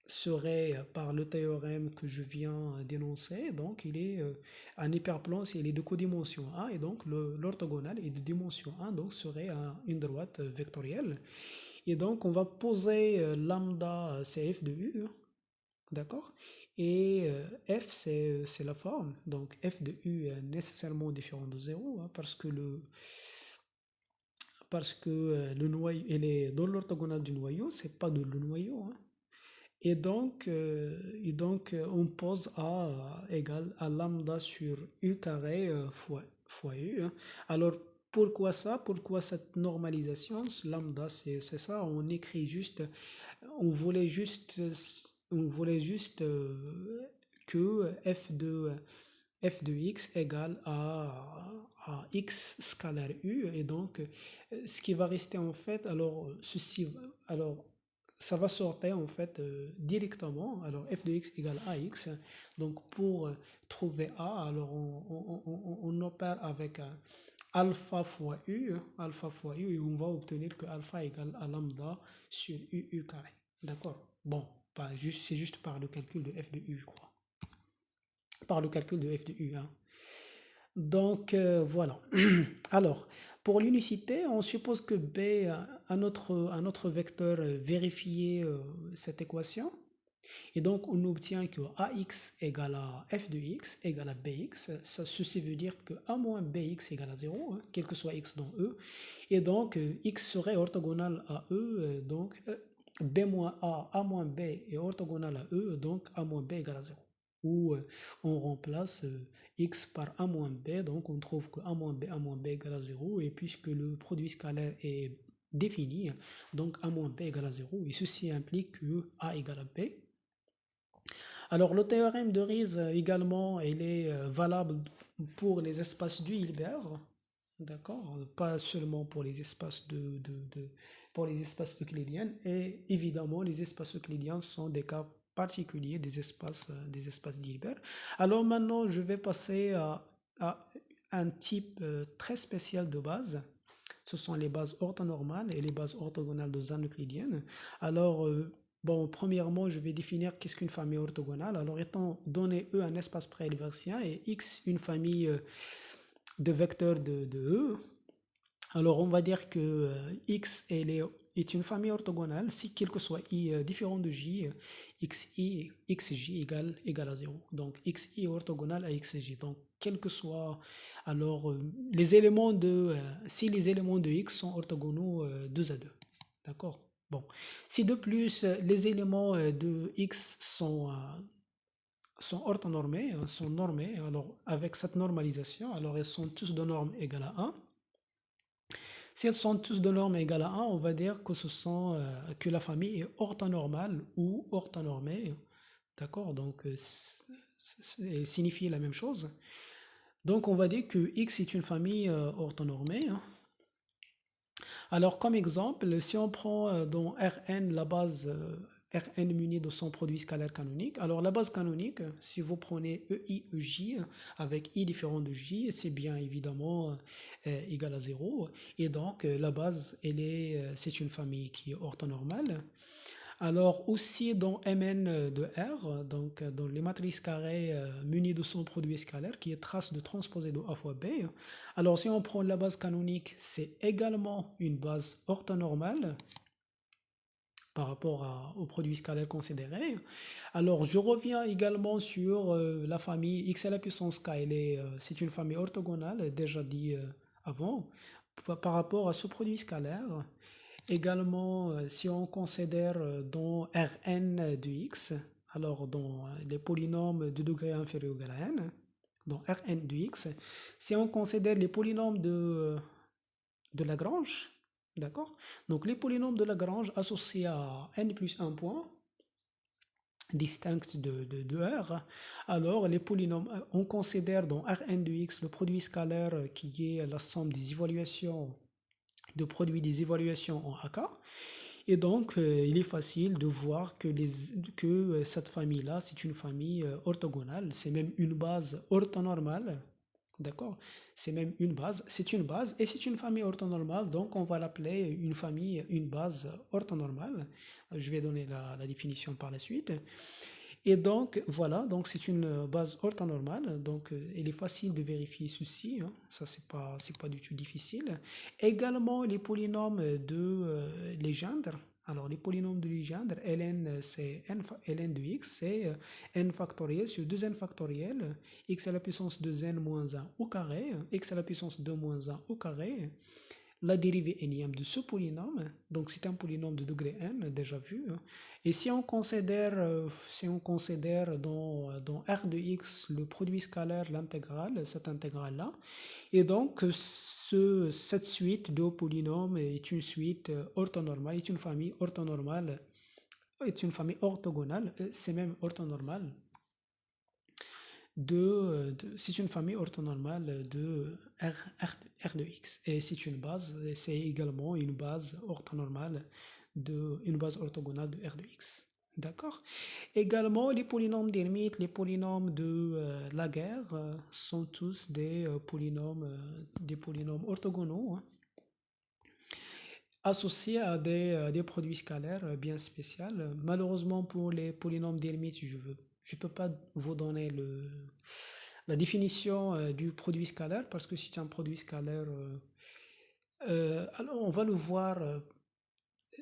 serait par le théorème que je viens d'énoncer, donc il est un hyperplan s'il est de codimension A, et donc l'orthogonale est de dimension 1, donc serait une droite vectorielle. Et donc, on va poser lambda, c'est f de u, hein, d'accord? Et f, c'est la forme. Donc, f de u est nécessairement différent de 0, hein, parce que le noyau, il est dans l'orthogonale du noyau, c'est pas de le noyau, hein. On pose A égale à lambda sur U carré fois U, hein. Alors, pourquoi ça? Pourquoi cette normalisation? Lambda, c'est ça. On voulait juste que f de x égale à x scalaire u. Et donc, ce qui va rester en fait, alors ça va sortir en fait directement. Alors f de x égale à x. Donc pour trouver a, alors on opère avec alpha fois u, et on va obtenir que alpha égale à lambda sur u carré. D'accord? Bon, c'est juste par le calcul de f de u, je crois. Par le calcul de f de u, hein. Donc voilà. Alors, pour l'unicité, on suppose que B, un autre vecteur vérifier cette équation. Et donc, on obtient que AX égale à f de x égale à bx. Ceci veut dire que a moins bx égale à 0, hein, quel que soit x dans E. Et donc, x serait orthogonal à E. Donc, b moins a moins b est orthogonal à E. Donc, a moins b égale à 0. où on remplace x par a moins b, donc on trouve que a moins b égale à 0, et puisque le produit scalaire est défini, donc a moins b égale à 0, et ceci implique que a égale à b. Alors le théorème de Riesz également, il est valable pour les espaces du Hilbert, d'accord, pas seulement pour les espaces pour les espaces euclidiens, et évidemment les espaces euclidiens sont des cas particuliers des espaces d'Hilbert. Alors maintenant je vais passer à un type très spécial de base. Ce sont les bases orthonormales et les bases orthogonales de Zan euclidienne. Alors, bon, premièrement, je vais définir qu'est-ce qu'une famille orthogonale. Alors, étant donné E un espace pré-hilbertien et X une famille de vecteurs de E, alors on va dire que X est une famille orthogonale si quel que soit I différent de J, XJ égale à 0. Donc XI est orthogonal à XJ. Donc quel que soit alors les éléments si les éléments de X sont orthogonaux 2 à 2. D'accord? Bon. Si de plus les éléments de X sont orthonormés, sont normés, alors avec cette normalisation, alors elles sont tous de norme égale à 1. Si elles sont tous de norme égale à 1, on va dire que la famille est orthonormale ou orthonormée. D'accord? Donc, signifie la même chose. Donc, on va dire que X est une famille orthonormée. Hein. Alors, comme exemple, si on prend dans Rn la base Rn munie de son produit scalaire canonique, alors la base canonique, si vous prenez EI, EJ avec I différent de J, c'est bien évidemment égal à 0. Et donc, la base, c'est une famille qui est orthonormale. Alors aussi dans Mn de R, donc dans les matrices carrées munies de son produit scalaire qui est trace de transposé de A fois B. Alors si on prend la base canonique, c'est également une base orthonormale par rapport au produit scalaire considéré. Alors je reviens également sur la famille x à la puissance k, c'est une famille orthogonale, déjà dit avant, par rapport à ce produit scalaire. Également, si on considère dans Rn de x, alors dans les polynômes de degré inférieur égal à n, dans Rn de x, si on considère les polynômes de Lagrange, d'accord? Donc les polynômes de Lagrange associés à n plus 1 point, distincts de R, alors les polynômes, on considère dans Rn de x le produit scalaire qui est la somme des évaluations de produits des évaluations en AK. Et donc, il est facile de voir que cette famille-là, c'est une famille orthogonale. C'est même une base orthonormale. D'accord? C'est même une base. C'est une base et c'est une famille orthonormale. Donc, on va l'appeler une base orthonormale. Je vais donner la définition par la suite. Et donc, voilà, donc c'est une base orthonormale, donc il est facile de vérifier ceci, hein, ça c'est pas du tout difficile. Également, les polynômes de Legendre, alors les polynômes de Legendre, Ln, c'est Ln de x, c'est n factoriel sur 2n factoriel, x à la puissance 2n moins 1 au carré, x à la puissance 2 moins 1 au carré, la dérivée énième de ce polynôme, donc c'est un polynôme de degré n, déjà vu. Hein. Et si on considère dans R de x le produit scalaire, l'intégrale, cette intégrale-là, et donc cette suite de polynômes est une suite orthonormale, est une famille orthonormale, est une famille orthogonale, c'est même orthonormale c'est une famille orthonormale de R de x. Et c'est également une base orthonormale une base orthogonale de R de x. D'accord? Également, les polynômes d'Hermite, les polynômes de Laguerre sont tous des polynômes orthogonaux, hein, associés à des produits scalaires bien spéciaux. Malheureusement, pour les polynômes d'Hermite, je ne peux pas vous donner la définition du produit scalaire parce que c'est un produit scalaire. Alors, on va le voir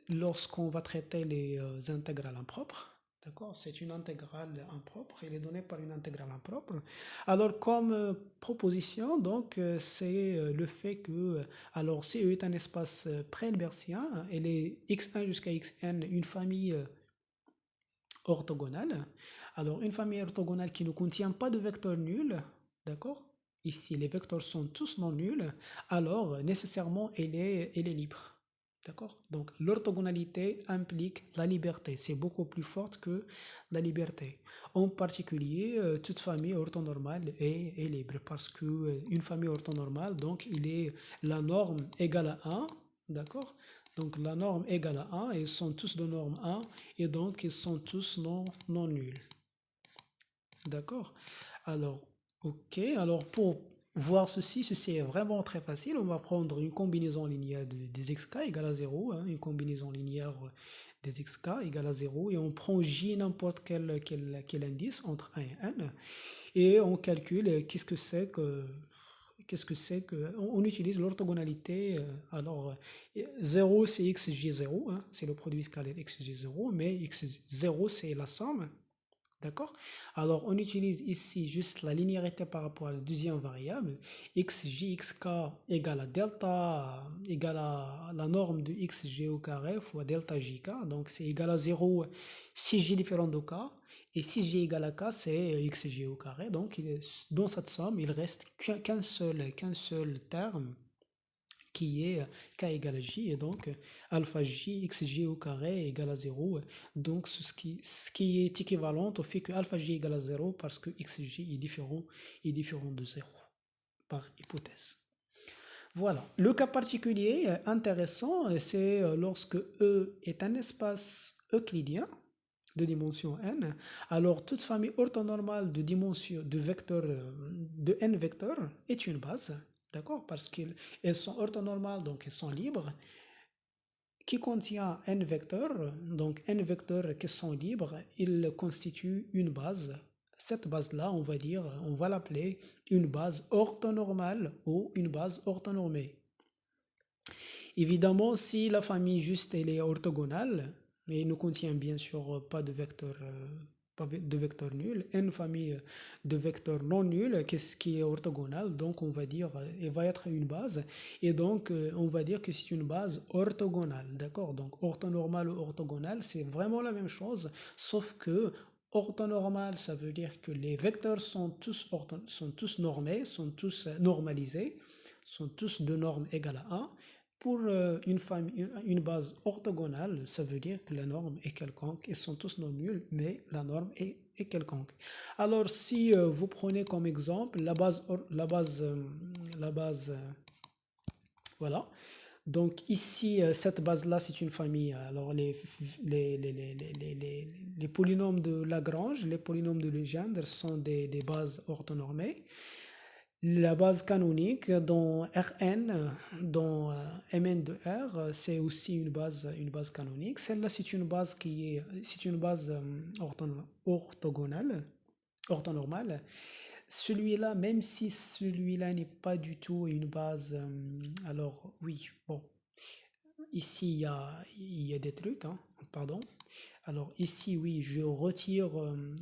lorsqu'on va traiter les intégrales impropres. D'accord? C'est une intégrale impropre, elle est donnée par une intégrale impropre. Alors, comme proposition, donc, c'est le fait que, alors, CE est un espace pré-hilbertien, elle est x1 jusqu'à xn, une famille orthogonale. Alors, une famille orthogonale qui ne contient pas de vecteurs nuls, d'accord? Ici, les vecteurs sont tous non nuls, alors nécessairement, elle est libre. D'accord? Donc, l'orthogonalité implique la liberté. C'est beaucoup plus forte que la liberté. En particulier, toute famille orthonormale est libre parce que une famille orthonormale, donc, il est la norme égale à 1, d'accord? Donc, la norme égale à 1, ils sont tous de norme 1, et donc, ils sont tous non nuls. D'accord? Alors, ok. Alors, pour voir ceci est vraiment très facile. On va prendre une combinaison linéaire des xk égale à 0, hein, une combinaison linéaire des xk égale à 0, et on prend j n'importe quel indice entre 1 et n, et on calcule on utilise l'orthogonalité. Alors, 0 c'est xj0, hein, c'est le produit scalaire xj0, mais x0 c'est la somme. D'accord? Alors, on utilise ici juste la linéarité par rapport à la deuxième variable. Xj, xk égale à delta, égale à la norme de xj au carré fois delta jk. Donc, c'est égal à 0 si j est différent de k. Et si j égale à k, c'est xj au carré. Donc, dans cette somme, il reste qu'un seul terme qui est k égale à j, et donc alpha j xj au carré égale à 0. Donc ce qui est équivalent au fait que alpha j égale à 0 parce que xj est différent de 0, par hypothèse. Voilà. Le cas particulier intéressant, c'est lorsque E est un espace euclidien de dimension n, alors toute famille orthonormale de dimension de n vecteurs est une base, d'accord, parce qu'elles sont orthonormales, donc elles sont libres, qui contient n vecteurs, donc n vecteurs qui sont libres, ils constituent une base. Cette base-là, on va l'appeler une base orthonormale ou une base orthonormée. Évidemment, si la famille juste elle est orthogonale, mais il ne contient bien sûr pas de vecteurs nuls, une famille de vecteurs non nuls qui est orthogonale, donc on va dire elle va être une base, et donc on va dire que c'est une base orthogonale, d'accord? Donc orthonormale ou orthogonale, c'est vraiment la même chose, sauf que orthonormale, ça veut dire que les vecteurs sont tous normés, sont tous normalisés, sont tous de norme égale à 1. Pour une base orthogonale, ça veut dire que la norme est quelconque. Ils sont tous non nuls, mais la norme est quelconque. Alors, si vous prenez comme exemple voilà. Donc ici, cette base-là, c'est une famille. Alors, les polynômes de Lagrange, les polynômes de Legendre sont des bases orthonormées. La base canonique dans Rn, dans Mn de R, c'est aussi une base canonique. Celle-là, c'est une base orthogonale, orthonormale. Celui-là, même si celui-là n'est pas du tout une base, alors oui, bon, ici il y a des trucs, hein, pardon. Alors ici, oui, je retire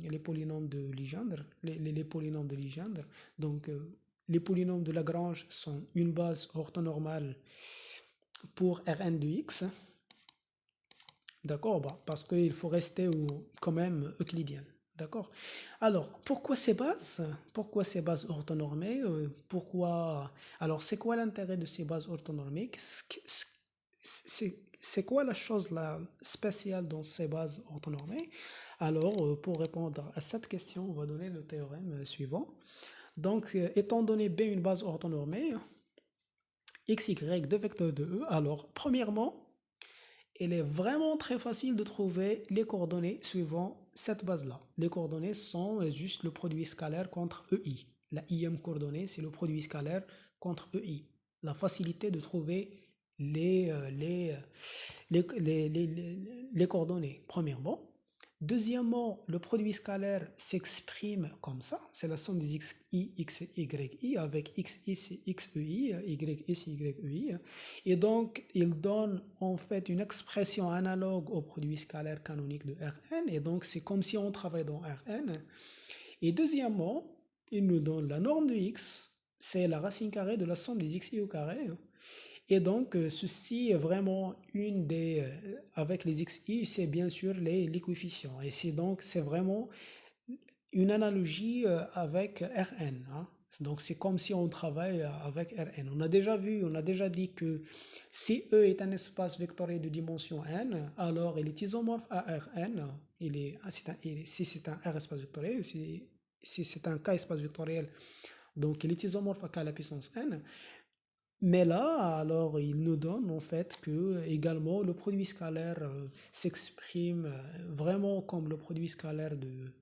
les polynômes de Legendre, les polynômes de Legendre. Donc, les polynômes de Lagrange sont une base orthonormale pour Rn de x. D'accord? Parce qu'il faut rester quand même euclidien. D'accord? Alors, pourquoi ces bases? Pourquoi ces bases orthonormées? Alors, c'est quoi l'intérêt de ces bases orthonormées? C'est quoi la chose spéciale dans ces bases orthonormées? Alors, pour répondre à cette question, on va donner le théorème suivant. Donc, étant donné B une base orthonormée, x, y, deux vecteurs de E, alors, premièrement, il est vraiment très facile de trouver les coordonnées suivant cette base-là. Les coordonnées sont juste le produit scalaire contre EI. La IM coordonnée, c'est le produit scalaire contre EI. La facilité de trouver les coordonnées, premièrement. Deuxièmement, le produit scalaire s'exprime comme ça. C'est la somme des xi, xyi avec xi, c'est xei, yi, c'est yei. Et donc, il donne en fait une expression analogue au produit scalaire canonique de Rn. Et donc, c'est comme si on travaillait dans Rn. Et deuxièmement, il nous donne la norme de x. C'est la racine carrée de la somme des xi au carré. Et donc, ceci est vraiment une des, avec les xi, c'est bien sûr les coefficients. Et c'est vraiment une analogie avec Rn, hein. Donc, c'est comme si on travaille avec Rn. On a déjà vu, on a déjà dit que si E est un espace vectoriel de dimension n, alors il est isomorphe à Rn. Si c'est un R espace vectoriel, si c'est un K espace vectoriel, donc il est isomorphe à K à la puissance n. Mais là, alors, il nous donne en fait que également le produit scalaire s'exprime vraiment comme le produit scalaire de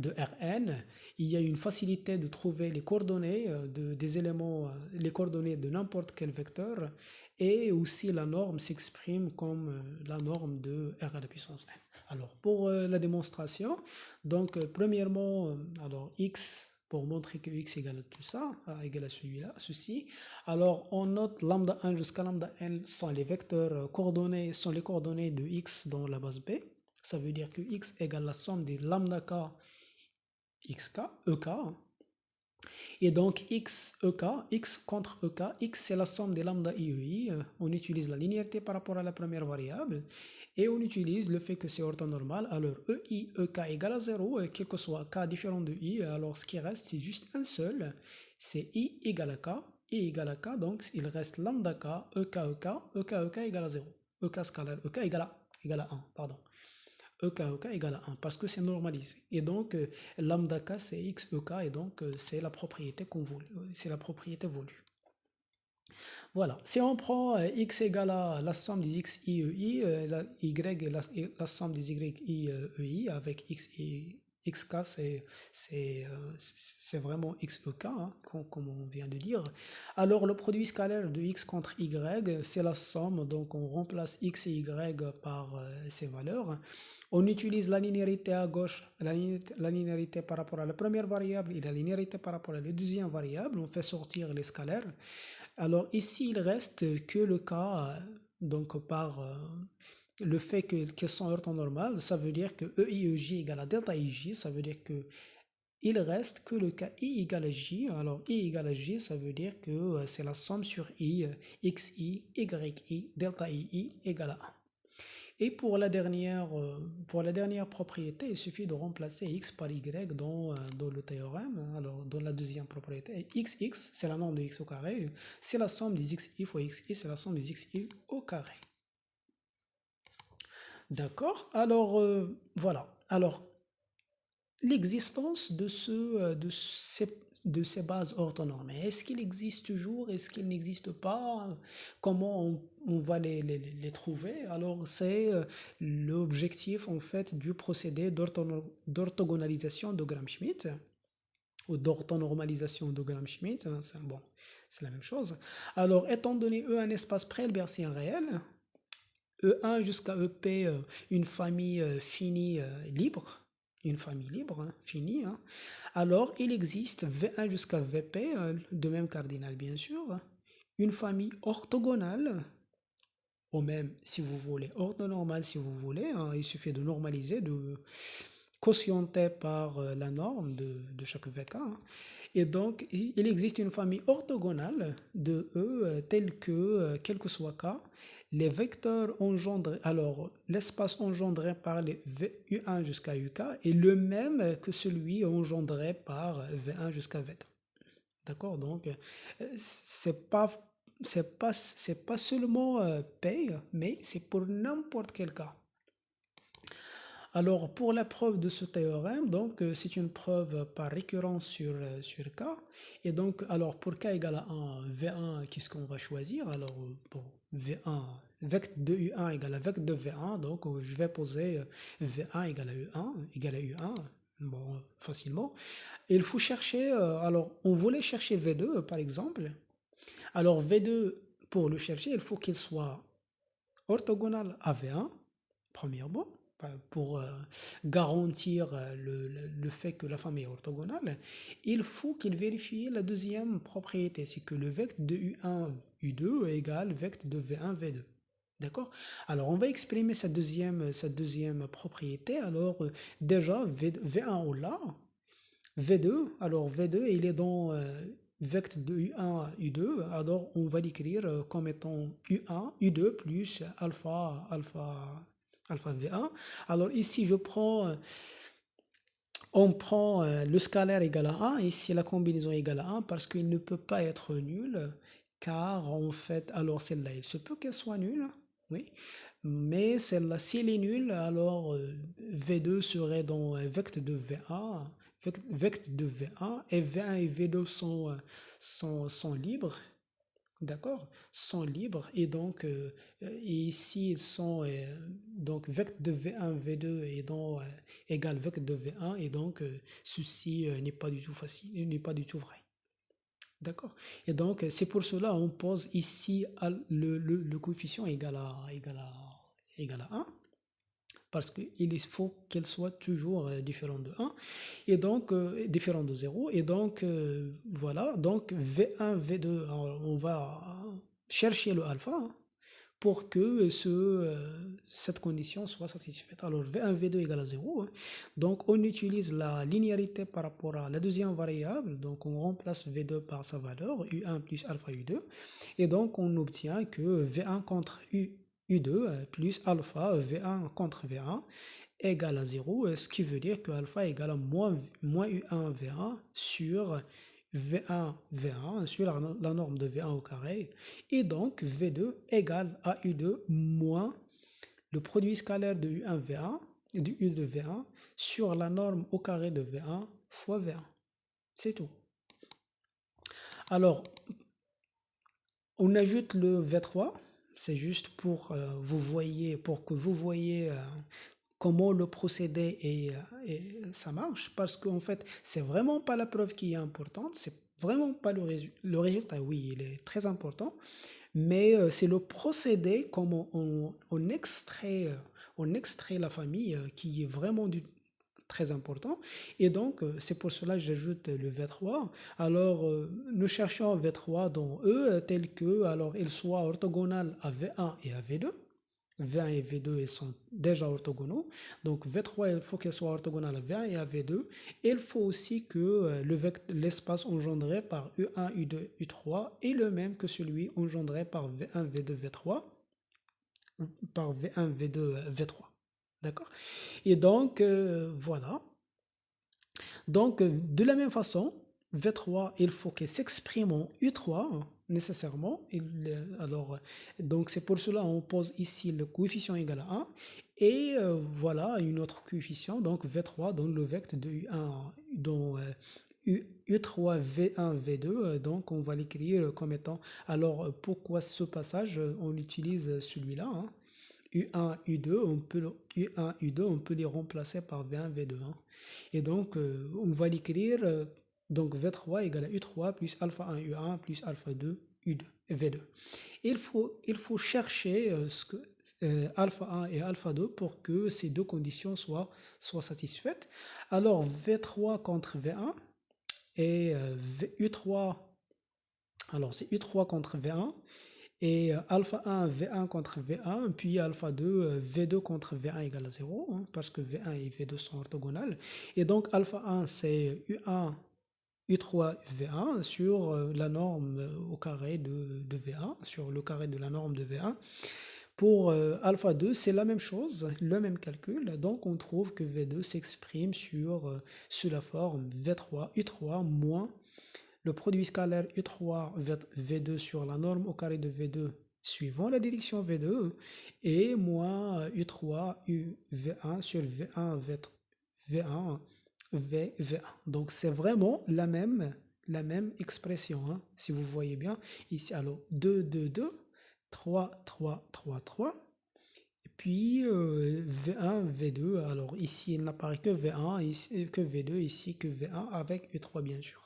Rn. Il y a une facilité de trouver les coordonnées des éléments, les coordonnées de n'importe quel vecteur, et aussi la norme s'exprime comme la norme de R à la puissance n. Alors, pour la démonstration, donc premièrement, alors x, pour montrer que x égale à tout ça, égale à celui-là, ceci, alors on note lambda 1 jusqu'à lambda n sont les vecteurs coordonnées, sont les coordonnées de x dans la base B. Ça veut dire que x égale la somme des lambda k xk, ek, et donc x, ek, x contre ek, x c'est la somme des lambda i e i, on utilise la linéarité par rapport à la première variable, et on utilise le fait que c'est orthonormal, alors ei, ek égale à 0, et quel que soit k différent de i, alors ce qui reste c'est juste un seul, c'est i égale à k, i égale à k, donc il reste lambda k, ek, ek, ek, ek égale à 0, ek scalaire, ek égale à 1, pardon. EK égale à 1 parce que c'est normalisé. Et donc, lambda k c'est x EK et donc c'est la propriété qu'on voulait, c'est la propriété voulue. Voilà, si on prend x égale à la somme des x i e i, y la somme des y i e i avec x et xk c'est vraiment xek, hein, comme on vient de dire. Alors le produit scalaire de x contre y c'est la somme, donc on remplace x et y par ces valeurs. On utilise la linéarité à gauche, la linéarité par rapport à la première variable et la linéarité par rapport à la deuxième variable. On fait sortir les scalaires. Alors ici, il reste que le cas, donc par le fait qu'elles sont orthonormales, ça veut dire que EIEJ égale à delta IJ, ça veut dire que il reste que le cas I égale à J. Alors I égale à J, ça veut dire que c'est la somme sur I, XI, YI, delta II égale à 1. Et pour la dernière propriété, il suffit de remplacer x par y dans le théorème. Alors, dans la deuxième propriété, xx, c'est la norme de x au carré. C'est la somme des xi fois xi, c'est la somme des xi au carré. D'accord? Alors, voilà. Alors, l'existence de ces bases orthonormées, est-ce qu'il existe toujours? Est-ce qu'il n'existe pas? Comment on va les trouver? Alors, c'est l'objectif en fait du procédé d'orthogonalisation de Gram-Schmidt ou d'orthonormalisation de Gram-Schmidt, hein, c'est la même chose. Alors, étant donné E un espace pré-hilbertien réel, E1 jusqu'à EP, une famille finie libre, une famille libre, hein, finie, hein. Alors, il existe V1 jusqu'à Vp, de même cardinal bien sûr, une famille orthogonale, ou même, si vous voulez, orthonormale si vous voulez, hein, il suffit de normaliser, de quotienter par la norme de chaque Vk, hein. Et donc, il existe une famille orthogonale de E telle que, quel que soit K, les vecteurs engendrés, alors l'espace engendré par les U1 jusqu'à UK est le même que celui engendré par V1 jusqu'à Vk. D'accord? Donc, c'est pas seulement P, mais c'est pour n'importe quel cas. Alors, pour la preuve de ce théorème, donc c'est une preuve par récurrence sur K. Et donc, alors pour K égale à 1, V1, qu'est-ce qu'on va choisir? Alors, pour V1, vecteur de U1 égale à vecteur de V1, donc je vais poser V1 égale à U1, bon, facilement. Et il faut chercher, alors on voulait chercher V2 par exemple. Alors V2, pour le chercher, il faut qu'il soit orthogonal à V1, premièrement, pour garantir le fait que la famille est orthogonale, il faut qu'il vérifie la deuxième propriété, c'est que le vecteur de U1, U2 égale vecteur de V1, V2. D'accord? Alors, on va exprimer cette deuxième propriété. Alors, déjà, V1 on l'a. V2, alors V2, il est dans vecteur de U1, U2, alors on va l'écrire comme étant U1, U2 plus alpha V1. Alors ici, on prend le scalaire égal à 1, ici la combinaison égale à 1 parce qu'il ne peut pas être nul, car en fait, alors celle-là, il se peut qu'elle soit nulle, oui, mais celle-là, si elle est nulle, alors V2 serait dans vecteur de V1, vecteur de V1, et V1 et V2 sont libres, d'accord, sont libres, et donc ici ils sont donc vecteur de V1 V2 est donc égal vecteur de V1, et donc ceci n'est pas du tout facile, n'est pas du tout vrai, d'accord. Et donc c'est pour cela on pose ici le coefficient égal à 1, parce qu'il faut qu'elle soit toujours différente de 1, et donc différent de 0, et donc voilà, donc V1 V2, alors, on va chercher le alpha, hein, pour que cette condition soit satisfaite. Alors V1 V2 égale à 0, hein. Donc on utilise la linéarité par rapport à la deuxième variable, donc on remplace V2 par sa valeur U1 plus alpha U2, et donc on obtient que V1 contre U2 plus alpha V1 contre V1 égale à 0, ce qui veut dire que alpha égale à moins U1 V1 sur V1 V1 sur la norme de V1 au carré, et donc V2 égale à U2 moins le produit scalaire de U1 V1 et de U2 V1 sur la norme au carré de V1 fois V1. C'est tout. Alors, on ajoute le V3, c'est juste pour que vous voyez comment le procédé et ça marche, parce qu'en fait, c'est vraiment pas la preuve qui est importante, c'est vraiment pas le résultat, oui, il est très important, mais c'est le procédé, comment on extrait la famille qui est vraiment très important. Et donc, c'est pour cela que j'ajoute le V3. Alors, nous cherchons un V3 dans E tel que, alors, il soit orthogonal à V1 et à V2. V1 et V2 ils sont déjà orthogonaux. Donc V3, il faut qu'elle soit orthogonale à V1 et à V2. Et il faut aussi que l'espace engendré par U1, U2, U3 est le même que celui engendré par V1, V2, V3, par V1, V2, V3. D'accord? Et donc, voilà. Donc, de la même façon, V3, il faut qu'il s'exprime en U3, hein, nécessairement. Alors, donc c'est pour cela qu'on pose ici le coefficient égal à 1. Et voilà une autre coefficient, donc V3 dans le vecteur de U1, dans U3 V1 V2, donc on va l'écrire comme étant. Alors, pourquoi ce passage on utilise celui-là, hein? U1, U2, U1, U2, on peut les remplacer par V1, V2, hein. Et donc, on va l'écrire, donc V3 égale à U3 plus alpha 1 U1 plus alpha 2 U2, V2. Il faut chercher alpha 1 et alpha 2 pour que ces deux conditions soient satisfaites. Alors, V3 contre V1 et U3, alors c'est U3 contre V1, et alpha 1 V1 contre V1, puis alpha 2 V2 contre V1 égale à 0, hein, parce que V1 et V2 sont orthogonales. Et donc alpha 1 c'est U1 U3 V1 sur la norme au carré de V1, sur le carré de la norme de V1. Pour alpha 2, c'est la même chose, le même calcul. Donc on trouve que V2 s'exprime sur la forme V3 U3 moins le produit scalaire U3 V2 sur la norme au carré de V2 suivant la direction V2 et moins U3 UV1 sur V1 V1 V1. Donc c'est vraiment la même expression, hein, si vous voyez bien. Ici, alors 2, 2, 2, 3, 3, 3, 3. Et puis V1, V2. Alors ici, il n'apparaît que V1, ici, que V2, ici que V1 avec U3 bien sûr.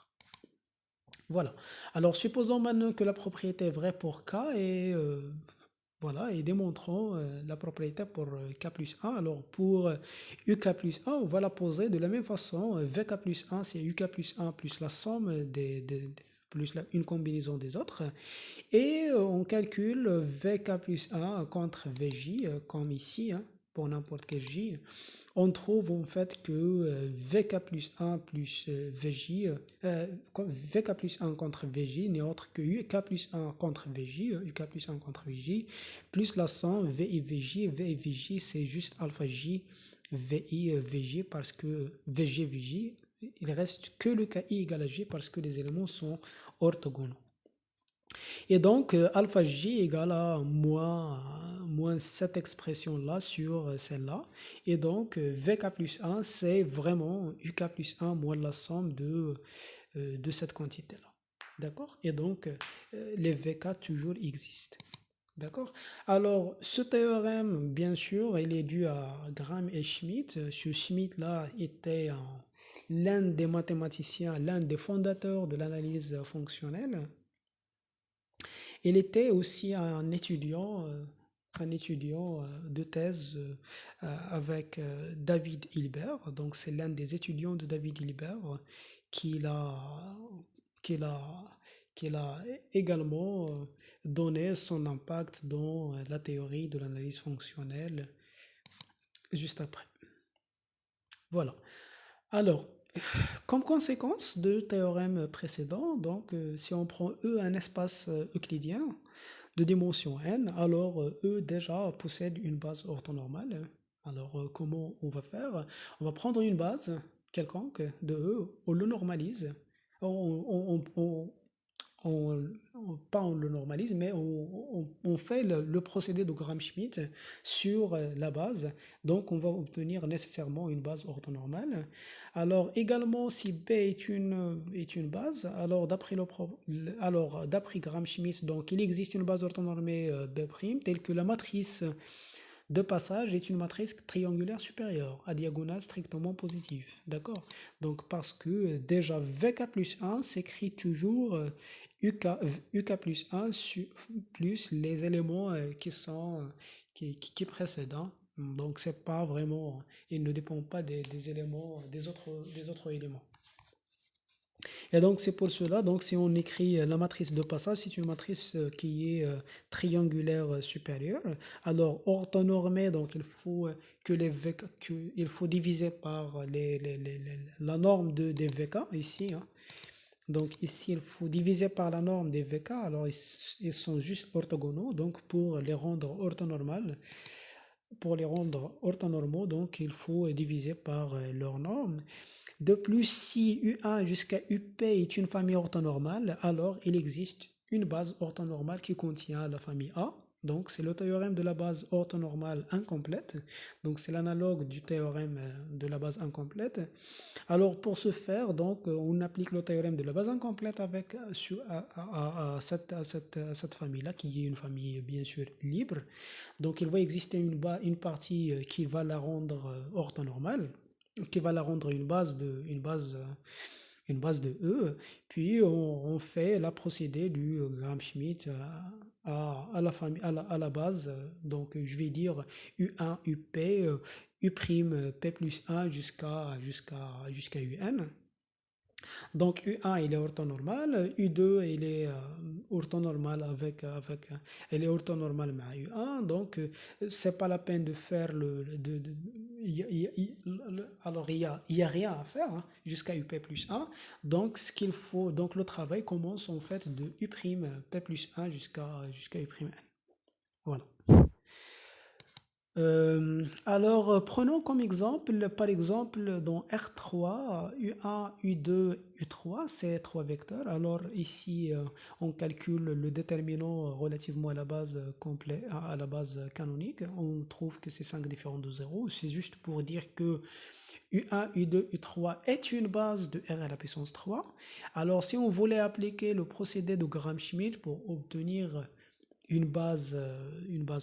Voilà. Alors, supposons maintenant que la propriété est vraie pour K et voilà, et démontrons la propriété pour K plus 1. Alors, pour UK plus 1, on va la poser de la même façon. VK plus 1, c'est UK plus 1 plus la somme plus une combinaison des autres. Et on calcule VK plus 1 contre VJ, comme ici, hein, pour n'importe quel J, on trouve en fait que VK plus 1 plus VJ, VK plus 1 contre VJ n'est autre que UK plus 1 contre VJ, UK plus 1 contre VJ, plus la somme VI VJ c'est juste alpha J, VI VJ parce que VG VJ, il reste que le KI égale à J parce que les éléments sont orthogonaux. Et donc, alpha J égale à moins cette expression-là sur celle-là. Et donc, VK plus 1, c'est vraiment UK plus 1 moins la somme de cette quantité-là. D'accord? Et donc, les VK toujours existent. D'accord? Alors, ce théorème, bien sûr, il est dû à Graham et Schmidt. Ce Schmidt-là était l'un des mathématiciens, l'un des fondateurs de l'analyse fonctionnelle. Il était aussi un étudiant de thèse avec David Hilbert. Donc, c'est l'un des étudiants de David Hilbert qui a également donné son impact dans la théorie de l'analyse fonctionnelle juste après. Voilà. Alors, comme conséquence du théorème précédent, donc si on prend E un espace euclidien de dimension n, alors E déjà possède une base orthonormale. Alors comment on va faire? On va prendre une base quelconque de E, on le normalise, pas on le normalise, mais on fait le procédé de Gram-Schmidt sur la base. Donc, on va obtenir nécessairement une base orthonormale. Alors, également, si B est une base, alors d'après Gram-Schmidt, donc il existe une base orthonormée B', telle que la matrice de passage est une matrice triangulaire supérieure à diagonale strictement positive. D'accord? Donc, parce que déjà VK plus 1 s'écrit toujours UK plus 1 plus les éléments qui précèdent. Donc, c'est pas vraiment, il ne dépend pas des éléments, des autres éléments. Et donc, c'est pour cela, donc, si on écrit la matrice de passage, c'est une matrice qui est triangulaire supérieure. Alors, orthonormée, donc, il faut il faut diviser par la norme des VK ici. Hein. Donc, ici, il faut diviser par la norme des VK. Alors, ils sont juste orthogonaux. Donc, pour les rendre orthonormaux, donc, il faut diviser par leur norme. De plus, si U1 jusqu'à UP est une famille orthonormale, alors il existe une base orthonormale qui contient la famille A. Donc, c'est le théorème de la base orthonormale incomplète. Donc, c'est l'analogue du théorème de la base incomplète. Alors, pour ce faire, donc, on applique le théorème de la base incomplète à cette famille-là, qui est une famille, bien sûr, libre. Donc, il va exister une partie qui va la rendre orthonormale, qui va la rendre une base de E, puis on fait la procédé du Gram-Schmidt à la famille, à la base, donc je vais dire U1, UP, U', P plus 1 jusqu'à UN. Donc U1 il est orthonormal, U2 il est orthonormal elle est orthonormale avec U1, donc c'est pas la peine de faire alors il y a rien à faire hein, jusqu'à UP plus 1, donc ce qu'il faut, donc le travail commence en fait de U' P plus 1 jusqu'à U'. Voilà. Alors, prenons comme exemple, par exemple, dans R3, U1, U2, U3, c'est trois vecteurs. Alors ici, on calcule le déterminant relativement à la base à la base canonique. On trouve que c'est 5 différents de 0. C'est juste pour dire que U1, U2, U3 est une base de R à la puissance 3. Alors, si on voulait appliquer le procédé de Gram-Schmidt pour obtenir une base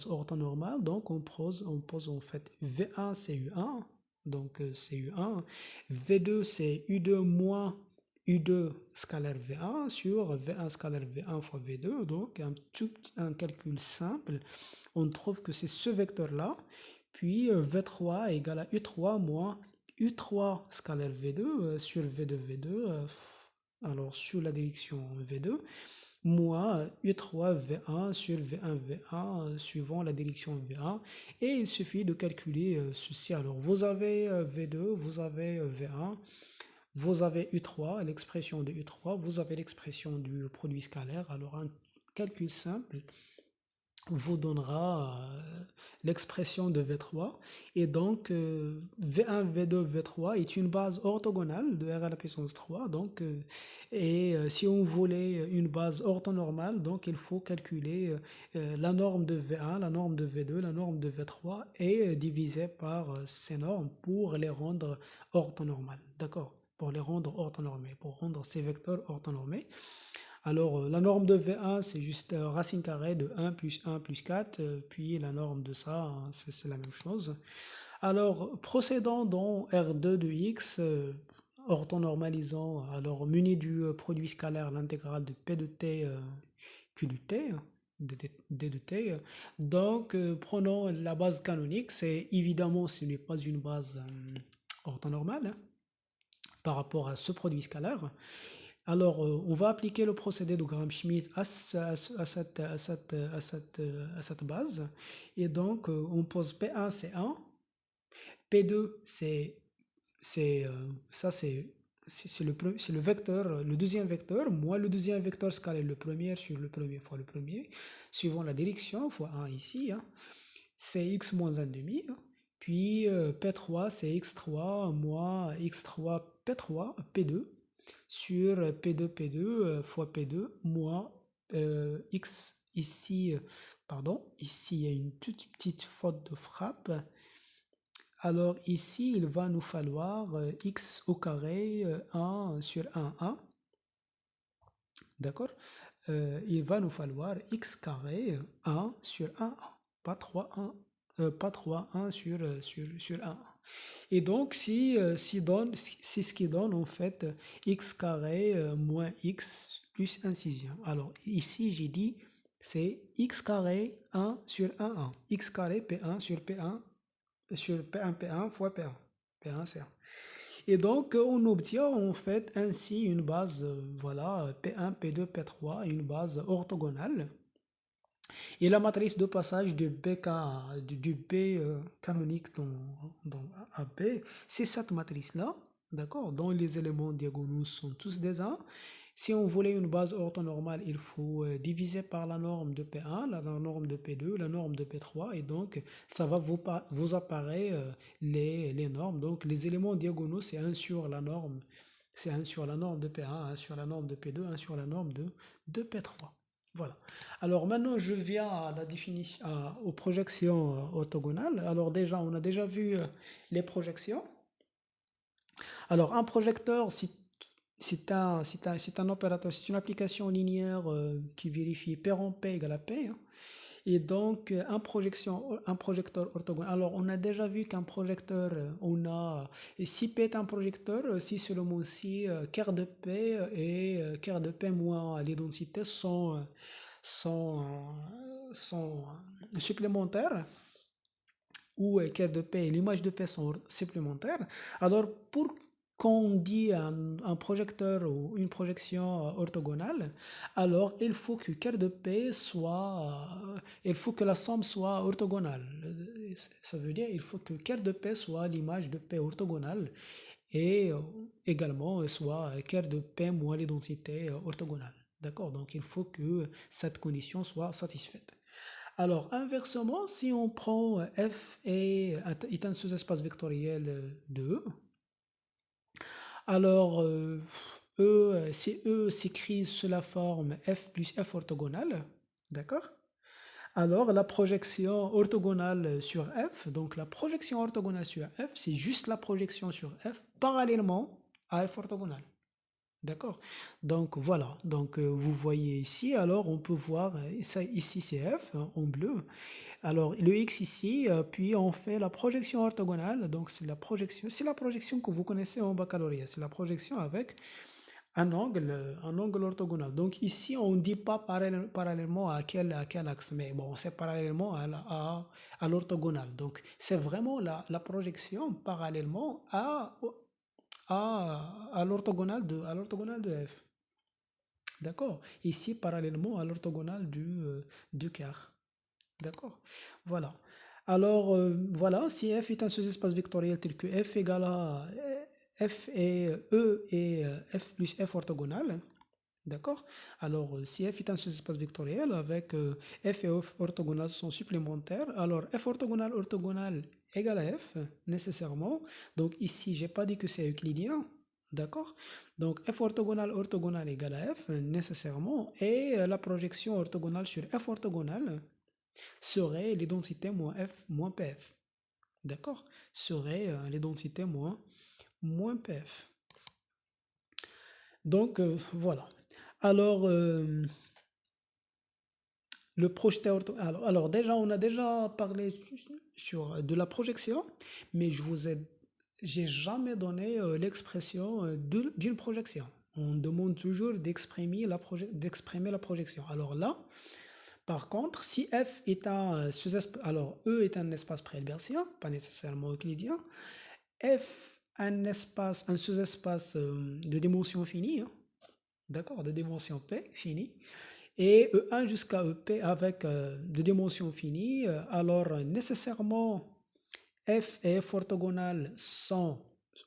orthonormale, donc on pose en fait V1 c'est U1, donc c'est U1, V2 c'est U2 moins U2 scalaire V1 sur V1 scalaire V1 fois V2, donc un calcul simple, on trouve que c'est ce vecteur-là, puis V3 égale à U3 moins U3 scalaire V2 sur V2 V2, alors sur la direction V2, moins U3 V1 sur V1 V1 suivant la direction V1. Et il suffit de calculer ceci. Alors, vous avez V2, vous avez V1, vous avez U3, l'expression de U3, vous avez l'expression du produit scalaire. Alors, un calcul simple vous donnera l'expression de V3 et donc V1, V2, V3 est une base orthogonale de R à la puissance 3 donc si on voulait une base orthonormale donc il faut calculer la norme de V1, la norme de V2, la norme de V3 et diviser par ces normes pour les rendre orthonormales, d'accord? Pour les rendre orthonormés, pour rendre ces vecteurs orthonormés. Alors, la norme de V1, c'est juste racine carrée de 1 plus 4, puis la norme de ça, hein, c'est la même chose. Alors, procédons dans R2 de x, orthonormalisant, alors muni du produit scalaire, l'intégrale de P de t Q de t, d de t. Donc, prenons la base canonique, c'est évidemment, ce n'est pas une base orthonormale hein, par rapport à ce produit scalaire. Alors, on va appliquer le procédé de Gram-Schmidt à cette base. Et donc, on pose P1, c'est 1. P2, ça, c'est le vecteur, le deuxième vecteur, moins le deuxième vecteur scalaire, le premier sur le premier fois le premier, suivant la direction, fois 1 ici. Hein, c'est x moins 1 demi. Hein, puis P3, c'est x3 moins x3 P3, P2 sur P2 P2 fois P2 moins X ici, pardon, ici il y a une toute petite faute de frappe. Alors ici il va nous falloir X au carré 1 sur 1, 1. D'accord? Il va nous falloir X carré 1 sur 1, 1. Pas 3, 1. Pas 3, 1 sur 1. Et donc, c'est ce qui donne en fait x carré moins x plus 1 sixième. Alors ici, j'ai dit c'est x carré 1 sur 1, 1. X carré P1 sur P1 sur P1, P1 fois P1. P1, c'est 1. Et donc, on obtient en fait ainsi une base, voilà, P1, P2, P3, une base orthogonale. Et la matrice de passage du B canonique dans AB, c'est cette matrice-là, d'accord, dont les éléments diagonaux sont tous des 1. Si on voulait une base orthonormale, il faut diviser par la norme de P1, la norme de P2, la norme de P3, et donc ça va vous apparaître les normes. Donc les éléments diagonaux, c'est 1 sur la norme, c'est 1 sur la norme de P1, 1 sur la norme de P2, 1 sur la norme de P3. Voilà. Alors maintenant, je viens à la définition, aux projections orthogonales. Alors déjà, on a déjà vu les projections. Alors un projecteur, c'est un opérateur, c'est une application linéaire qui vérifie P en P égale à P. Hein. Et donc, un projecteur orthogonal. Alors, on a déjà vu qu'un projecteur, si P est un projecteur, si seulement si quart de P et quart de P moins l'identité sont, sont supplémentaires, ou quart de P et l'image de P sont supplémentaires. Alors, pour qu'on dit un projecteur ou une projection orthogonale, alors il faut que quart de P il faut que la somme soit orthogonale. Ça veut dire il faut que quart de P soit l'image de P orthogonale et également soit quart de P moins l'identité orthogonale. D'accord? Donc il faut que cette condition soit satisfaite. Alors, inversement, si on prend f est un sous-espace vectoriel de E, alors si E s'écrit sous la forme f plus f orthogonale, d'accord? Alors la projection orthogonale sur f, donc la projection orthogonale sur f, c'est juste la projection sur f parallèlement à f orthogonale. D'accord? Donc voilà, donc vous voyez ici, alors on peut voir, ça, ici c'est f hein, en bleu, alors le x ici, puis on fait la projection orthogonale, donc c'est la projection que vous connaissez en baccalauréat, c'est la projection avec un angle orthogonal. Donc ici on ne dit pas parallèlement à quel axe, mais bon c'est parallèlement à l'orthogonal. Donc c'est vraiment la projection parallèlement à l'orthogonale de f. D'accord? Ici, parallèlement à l'orthogonale du quart. D'accord? Voilà. Alors, voilà, si f est un sous-espace vectoriel tel que f égale à f et e et f plus f orthogonal, d'accord? Alors, si f est un sous-espace vectoriel avec f et f orthogonales sont supplémentaires, alors f orthogonal égale à f, nécessairement. Donc ici, j'ai pas dit que c'est euclidien, d'accord? Donc f orthogonal égale à f, nécessairement, et la projection orthogonale sur f orthogonal serait l'identité moins f moins pf, d'accord? Serait l'identité moins pf. Donc, voilà. Alors, le projeté alors déjà, on a déjà parlé sur de la projection, mais j'ai jamais donné l'expression d'une projection. On demande toujours d'exprimer la projection. Alors là, par contre, si F est un sous-espace, alors E est un espace pré-hilbertien, pas nécessairement euclidien, F un sous-espace de dimension finie, hein, d'accord, de dimension P finie, et E1 jusqu'à EP avec de dimension finie, alors nécessairement F et F orthogonales sont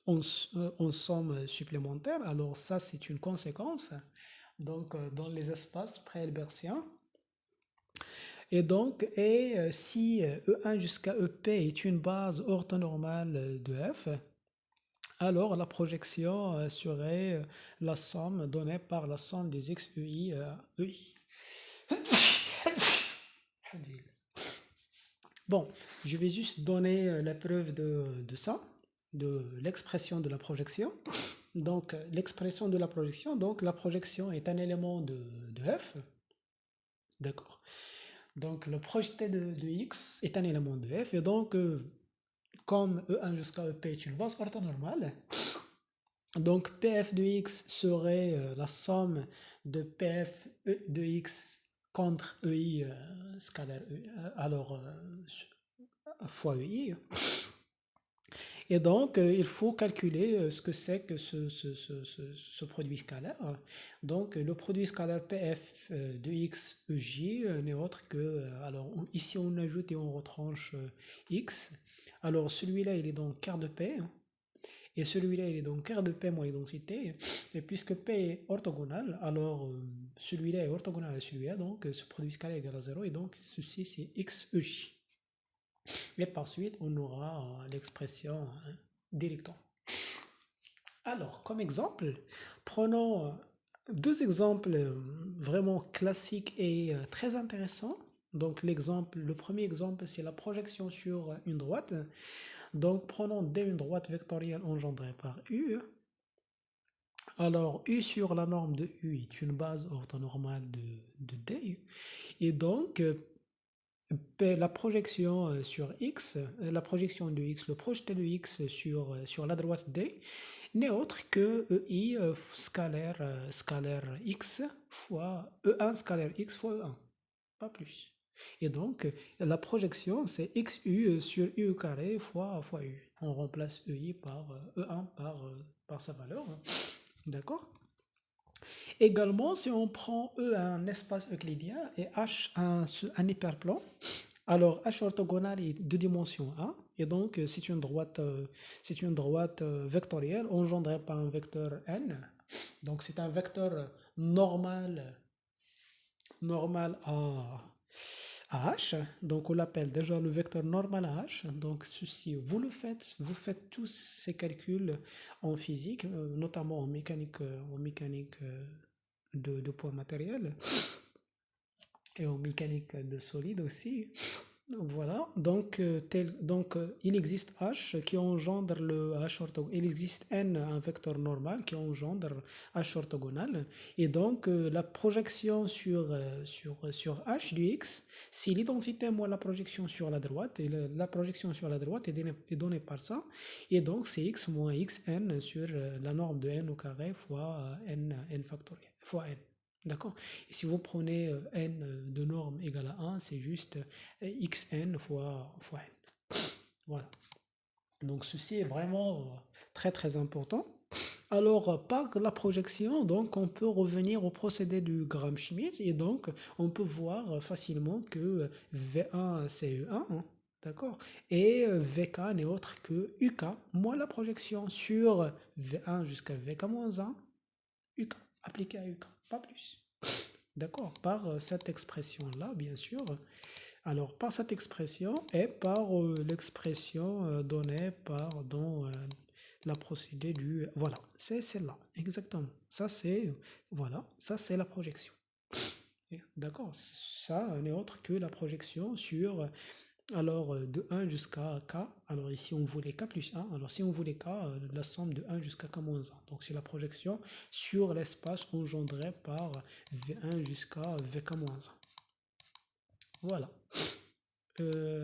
en somme supplémentaire, alors ça c'est une conséquence. Donc dans les espaces pré-hilbertiens. Et donc, si E1 jusqu'à EP est une base orthonormale de F, alors la projection serait la somme donnée par la somme des XEI à EI. Bon, je vais juste donner la preuve de ça, de l'expression de la projection. Donc, l'expression de la projection, donc la projection est un élément de F, d'accord. Donc, le projeté de X est un élément de F, et donc, comme E1 jusqu'à EP est une base orthonormale, donc PF de X serait la somme de PF de X contre EI scalaire alors fois EI. Et donc, il faut calculer ce que c'est que ce produit scalaire. Donc, le produit scalaire PF de x EJ n'est autre que, alors ici on ajoute et on retranche x. Alors, celui-là, il est donc quart de P, hein, et celui-là, il est donc quart de P moins les densités. Et puisque P est orthogonal, alors celui-là est orthogonal à celui-là, donc ce produit scalaire est égal à 0, et donc ceci, c'est x EJ. Et par suite, on aura l'expression directement. Alors, comme exemple, prenons deux exemples vraiment classiques et très intéressants. Donc, le premier exemple, c'est la projection sur une droite. Donc, prenons D une droite vectorielle engendrée par U. Alors, U sur la norme de U est une base orthonormale de D. Et donc, la projection sur X, la projection de X, le projeté de X sur la droite D n'est autre que EI scalaire X fois E1 scalaire X fois E1, pas plus. Et donc, la projection, c'est XU sur U carré fois U. On remplace EI par E1 par sa valeur, d'accord? Également, si on prend E un espace euclidien et H un hyperplan, alors H orthogonal est de dimension A, et donc c'est une droite, vectorielle engendrée par un vecteur n. Donc c'est un vecteur normal à H. Donc on l'appelle déjà le vecteur normal à H. Donc ceci, vous faites tous ces calculs en physique, notamment en mécanique, de poids matériel et en mécanique de solide aussi. Voilà, donc, il existe H qui engendre le H orthogonal, il existe N, un vecteur normal qui engendre H orthogonal, et donc la projection sur H du X, c'est l'identité moins la projection sur la droite, et la projection sur la droite est donnée par ça, et donc c'est X moins Xn sur la norme de N au carré fois N factoriel, fois N. D'accord? Et si vous prenez n de norme égale à 1, c'est juste xn fois n. Voilà. Donc ceci est vraiment très très important. Alors, par la projection, donc, on peut revenir au procédé du Gram-Schmidt et donc, on peut voir facilement que V1, c'est E1, hein, d'accord? Et VK n'est autre que UK, moins la projection sur V1 jusqu'à VK-1, UK, appliqué à UK, pas plus. D'accord? Par cette expression-là, bien sûr. Alors, par cette expression et par l'expression donnée par dans la procédé du... Voilà, c'est celle-là, exactement. Ça, c'est... Voilà, ça, c'est la projection. D'accord? Ça n'est autre que la projection sur... Alors, de 1 jusqu'à K. Alors, ici, on voulait K plus 1. Alors, si on voulait K, la somme de 1 jusqu'à K moins 1. Donc, c'est la projection sur l'espace engendré par V1 jusqu'à VK moins 1. Voilà.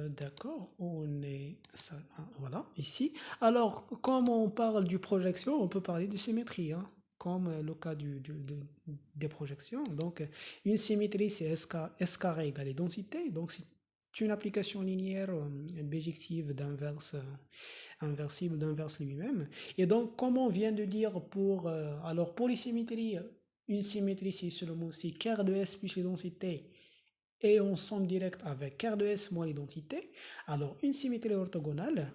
D'accord, on est ça, hein, voilà, ici. Alors, comme on parle du projection, on peut parler de symétrie, hein, comme le cas des projections. Donc, une symétrie, c'est S carré égale densité. Donc, c'est une application linéaire bijective d'inverse, inversible d'inverse lui-même. Et donc, comme on vient de dire alors pour les symétries, une symétrie, c'est seulement si quart de S plus les densités et on somme direct avec quart de S moins l'identité. Alors une symétrie orthogonale,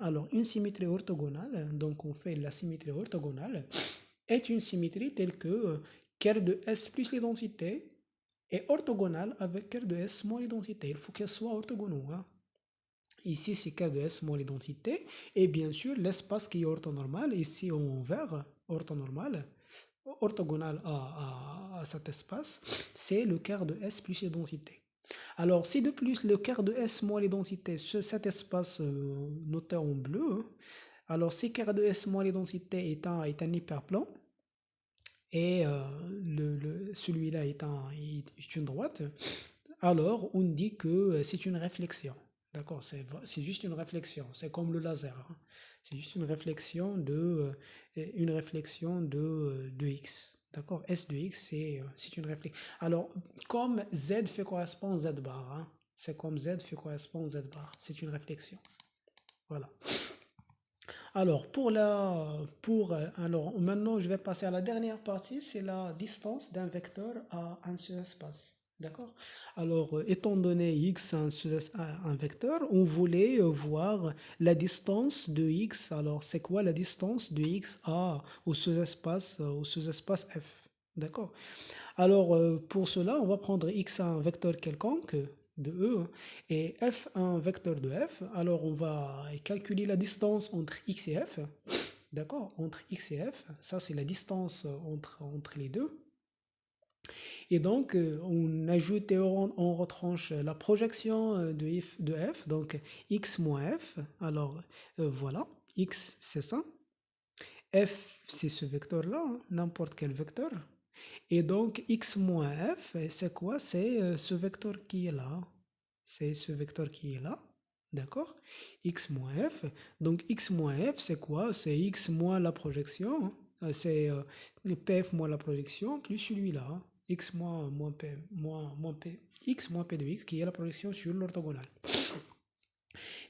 donc on fait la symétrie orthogonale, est une symétrie telle que quart de S plus l'identité est orthogonale avec quart de S moins l'identité. Il faut qu'elle soit orthogonale, hein. Ici, c'est quart de S moins l'identité. Et bien sûr, l'espace qui est orthonormal, ici en vert, orthonormal, orthogonal à cet espace, c'est le quart de S plus l'identité. Alors, si de plus le quart de S moins l'identité, cet espace noté en bleu, hein, alors si quart de S moins l'identité est un hyperplan, et celui-là est une droite, alors on dit que c'est une réflexion. D'accord, c'est juste une réflexion, c'est comme le laser, hein. C'est juste une réflexion de X. D'accord, S de X, c'est une réflexion. Alors, comme Z fait correspondre Z bar, hein, c'est comme Z fait correspondre Z bar, c'est une réflexion. Voilà. Alors, alors maintenant, je vais passer à la dernière partie, c'est la distance d'un vecteur à un sous-espace. D'accord? Alors, étant donné x un vecteur, on voulait voir la distance de x. Alors, c'est quoi la distance de x au sous-espace f? D'accord? Alors, pour cela, on va prendre x un vecteur quelconque de E hein, et f un vecteur de f. Alors, on va calculer la distance entre x et f. D'accord? Entre x et f. Ça, c'est la distance entre les deux. Et donc, on ajoute et on retranche la projection de f. Donc, x moins f. Alors, voilà. X, c'est ça. F, c'est ce vecteur-là, hein, n'importe quel vecteur. Et donc, x moins f, c'est quoi? C'est ce vecteur qui est là. C'est ce vecteur qui est là. D'accord? X moins f. Donc, x moins f, c'est quoi? C'est x moins la projection, hein. C'est pf moins la projection plus celui-là, hein. X moins p, moins p, x moins p de x qui est la projection sur l'orthogonale.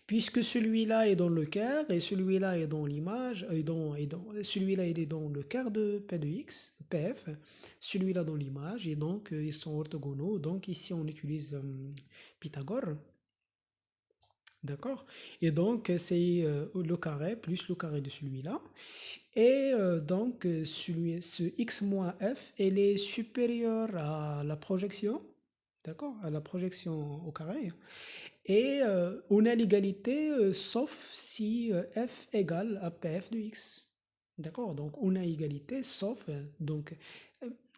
Puisque celui-là est dans le quart et celui-là est dans l'image, celui-là il est dans le quart de P de X, PF, celui-là dans l'image, et donc ils sont orthogonaux. Donc ici on utilise Pythagore, d'accord? Et donc c'est le carré plus le carré de celui-là. Et donc ce X moins F, elle est supérieure à la projection, d'accord? À la projection au carré. Et on a l'égalité sauf si f égale à pf de x. D'accord? Donc on a égalité sauf donc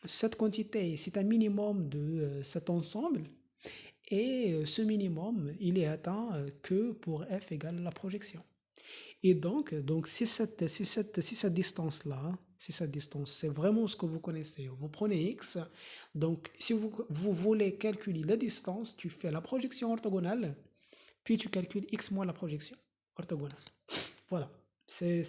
cette quantité, c'est un minimum de cet ensemble. Et ce minimum, il est atteint que pour f égale à la projection. Et donc si cette distance-là, hein, si cette distance, c'est vraiment ce que vous connaissez. Vous prenez x, donc si vous voulez calculer la distance, tu fais la projection orthogonale, puis tu calcules x moins la projection orthogonale. Voilà, c'est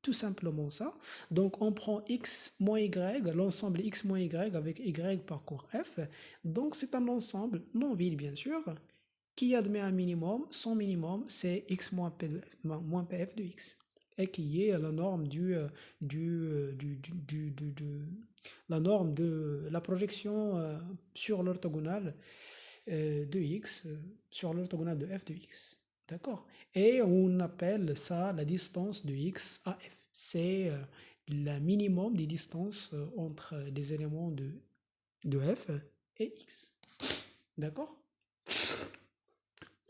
tout simplement ça. Donc on prend x moins y, l'ensemble x moins y avec y parcours f. Donc c'est un ensemble non vide bien sûr, qui admet un minimum. Son minimum c'est x moins pf de x. et qui est la norme la norme de la projection sur l'orthogonale de x, sur l'orthogonale de f de x. D'accord? Et on appelle ça la distance de x à f. C'est le minimum des distances entre des éléments de f et x. D'accord?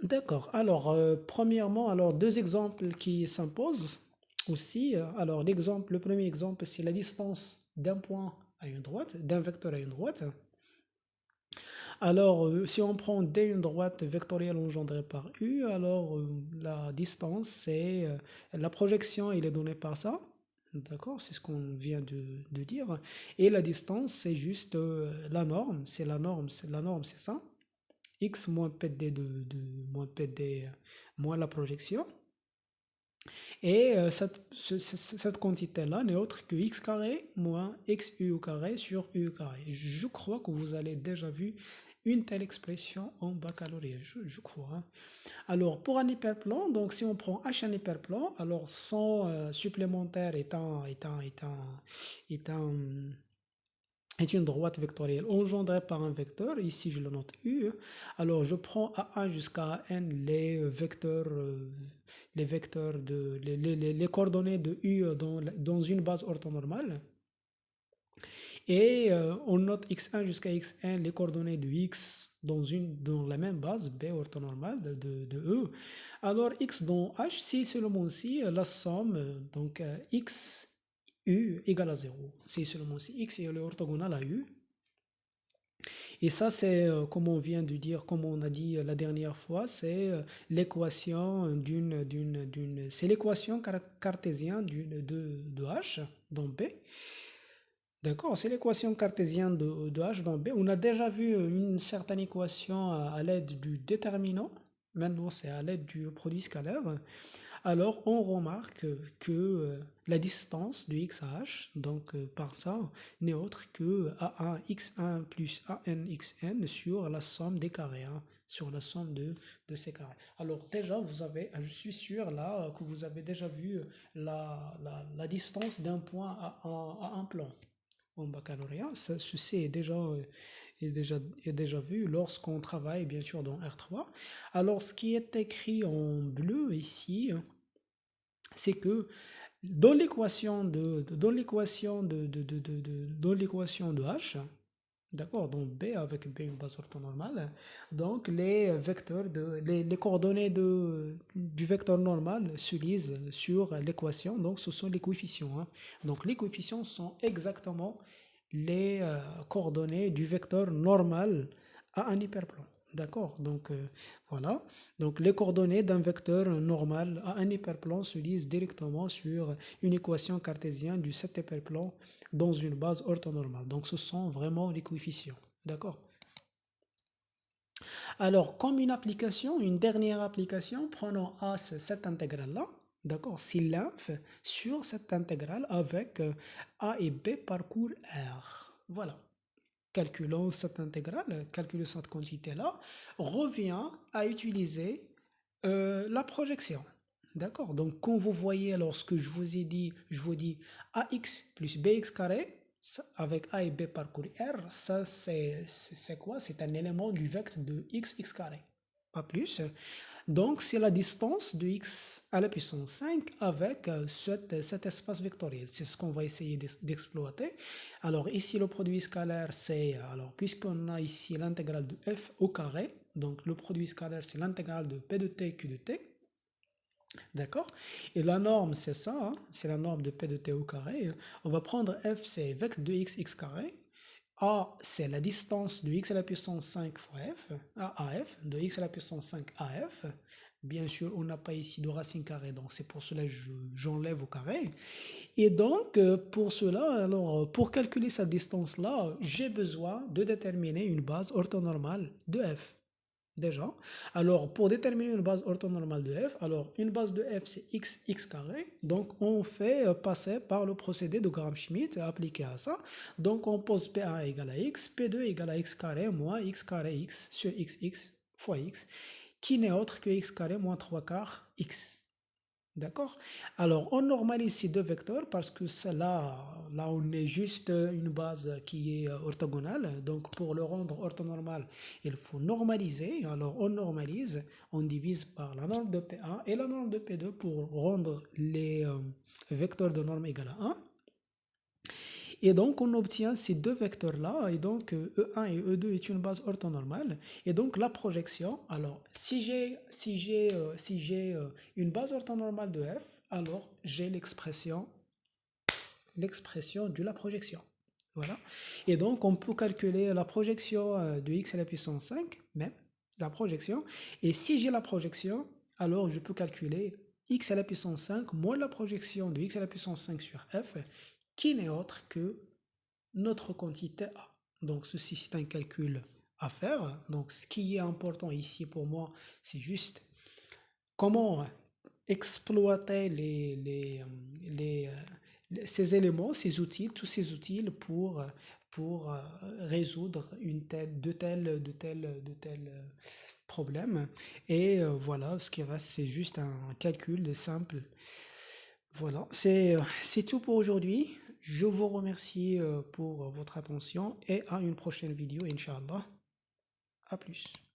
D'accord. Alors, premièrement, alors deux exemples qui s'imposent aussi. Alors, le premier exemple, c'est la distance d'un point à une droite, d'un vecteur à une droite. Alors, si on prend D une droite vectorielle engendrée par U, alors la distance, c'est la projection, il est donné par ça. D'accord, c'est ce qu'on vient de dire. Et la distance, c'est juste la norme. C'est la norme, c'est ça. X moins PD moins PD moins la projection. Et cette quantité-là n'est autre que x carré moins xu au carré sur u au carré. Je crois que vous avez déjà vu une telle expression en baccalauréat, je crois. Hein. Alors, pour un hyperplan, donc si on prend H un hyperplan, alors son supplémentaire est une droite vectorielle engendrée par un vecteur. Ici, je le note U. Alors, je prends A1 jusqu'à N les coordonnées de U dans une base orthonormale. Et on note x1 jusqu'à xn les coordonnées de x dans la même base B orthonormale de E. Alors x dans H, c'est seulement si la somme, donc x u égale à 0. C'est seulement si x est orthogonal à u. Et ça, c'est comme on vient de dire, comme on a dit la dernière fois, c'est l'équation c'est l'équation cartésienne de H dans B. D'accord, c'est l'équation cartésienne de H dans B. On a déjà vu une certaine équation à l'aide du déterminant. Maintenant, c'est à l'aide du produit scalaire. Alors, on remarque que la distance de x à h, donc par ça, n'est autre que a1 x1 plus an xn sur la somme des carrés, hein, sur la somme de ces carrés. Alors déjà, je suis sûr là que vous avez déjà vu la distance d'un point à un plan. En baccalauréat, ceci est déjà vu lorsqu'on travaille bien sûr dans R3. Alors ce qui est écrit en bleu ici, c'est que dans l'équation dans l'équation de H, d'accord, donc B avec B une base orthonormale, donc les coordonnées du vecteur normal se lisent sur l'équation, donc ce sont les coefficients. Hein. Donc les coefficients sont exactement les coordonnées du vecteur normal à un hyperplan. D'accord, donc voilà. Donc les coordonnées d'un vecteur normal à un hyperplan se lisent directement sur une équation cartésienne du cet hyperplan dans une base orthonormale. Donc ce sont vraiment les coefficients. D'accord. Alors comme une dernière application, prenons cette intégrale-là. D'accord, c'est l'inf sur cette intégrale avec A et B parcours R. Voilà. Calculons cette intégrale, calculons cette quantité-là, revient à utiliser la projection. D'accord? Donc, quand vous voyez, lorsque je vous dis ax plus bx carré, avec a et b parcours r, ça c'est quoi? C'est un élément du vecteur de x carré. Pas plus. Donc, c'est la distance de x à la puissance 5 avec cet espace vectoriel. C'est ce qu'on va essayer d'exploiter. Alors, ici, le produit scalaire, c'est, alors, puisqu'on a ici l'intégrale de f au carré, donc le produit scalaire, c'est l'intégrale de p de t, q de t. D'accord? Et la norme, c'est ça, hein, c'est la norme de p de t au carré. On va prendre f, c'est vecteur de x carré. A, c'est la distance de x à la puissance 5 fois f, à AF, de x à la puissance 5 AF. Bien sûr, on n'a pas ici de racine carrée, donc c'est pour cela que j'enlève au carré. Et donc, pour cela, alors, pour calculer cette distance-là, j'ai besoin de déterminer une base orthonormale de f. Déjà. Alors, pour déterminer une base orthonormale de f, alors une base de f c'est x carré. Donc, on fait passer par le procédé de Gram-Schmidt appliqué à ça. Donc, on pose P1 égale à x, P2 égale à x carré moins x carré x sur x fois x, qui n'est autre que x carré moins 3 quarts x. D'accord? Alors, on normalise ces deux vecteurs parce que ça, là, on est juste une base qui est orthogonale. Donc, pour le rendre orthonormal, il faut normaliser. Alors, on normalise, on divise par la norme de P1 et la norme de P2 pour rendre les vecteurs de norme égale à 1. Et donc, on obtient ces deux vecteurs-là, et donc E1 et E2 est une base orthonormale. Et donc, la projection, alors, si j'ai une base orthonormale de f, alors j'ai l'expression de la projection. Voilà. Et donc, on peut calculer la projection de x à la puissance 5, même, la projection. Et si j'ai la projection, alors je peux calculer x à la puissance 5 moins la projection de x à la puissance 5 sur f, qui n'est autre que notre quantité A. Donc ceci, c'est un calcul à faire. Donc ce qui est important ici pour moi, c'est juste comment exploiter ces éléments, ces outils, tous ces outils pour résoudre de tels problèmes. Et voilà, ce qui reste, c'est juste un calcul simple. Voilà, c'est tout pour aujourd'hui. Je vous remercie pour votre attention et à une prochaine vidéo, Inch'Allah. À plus.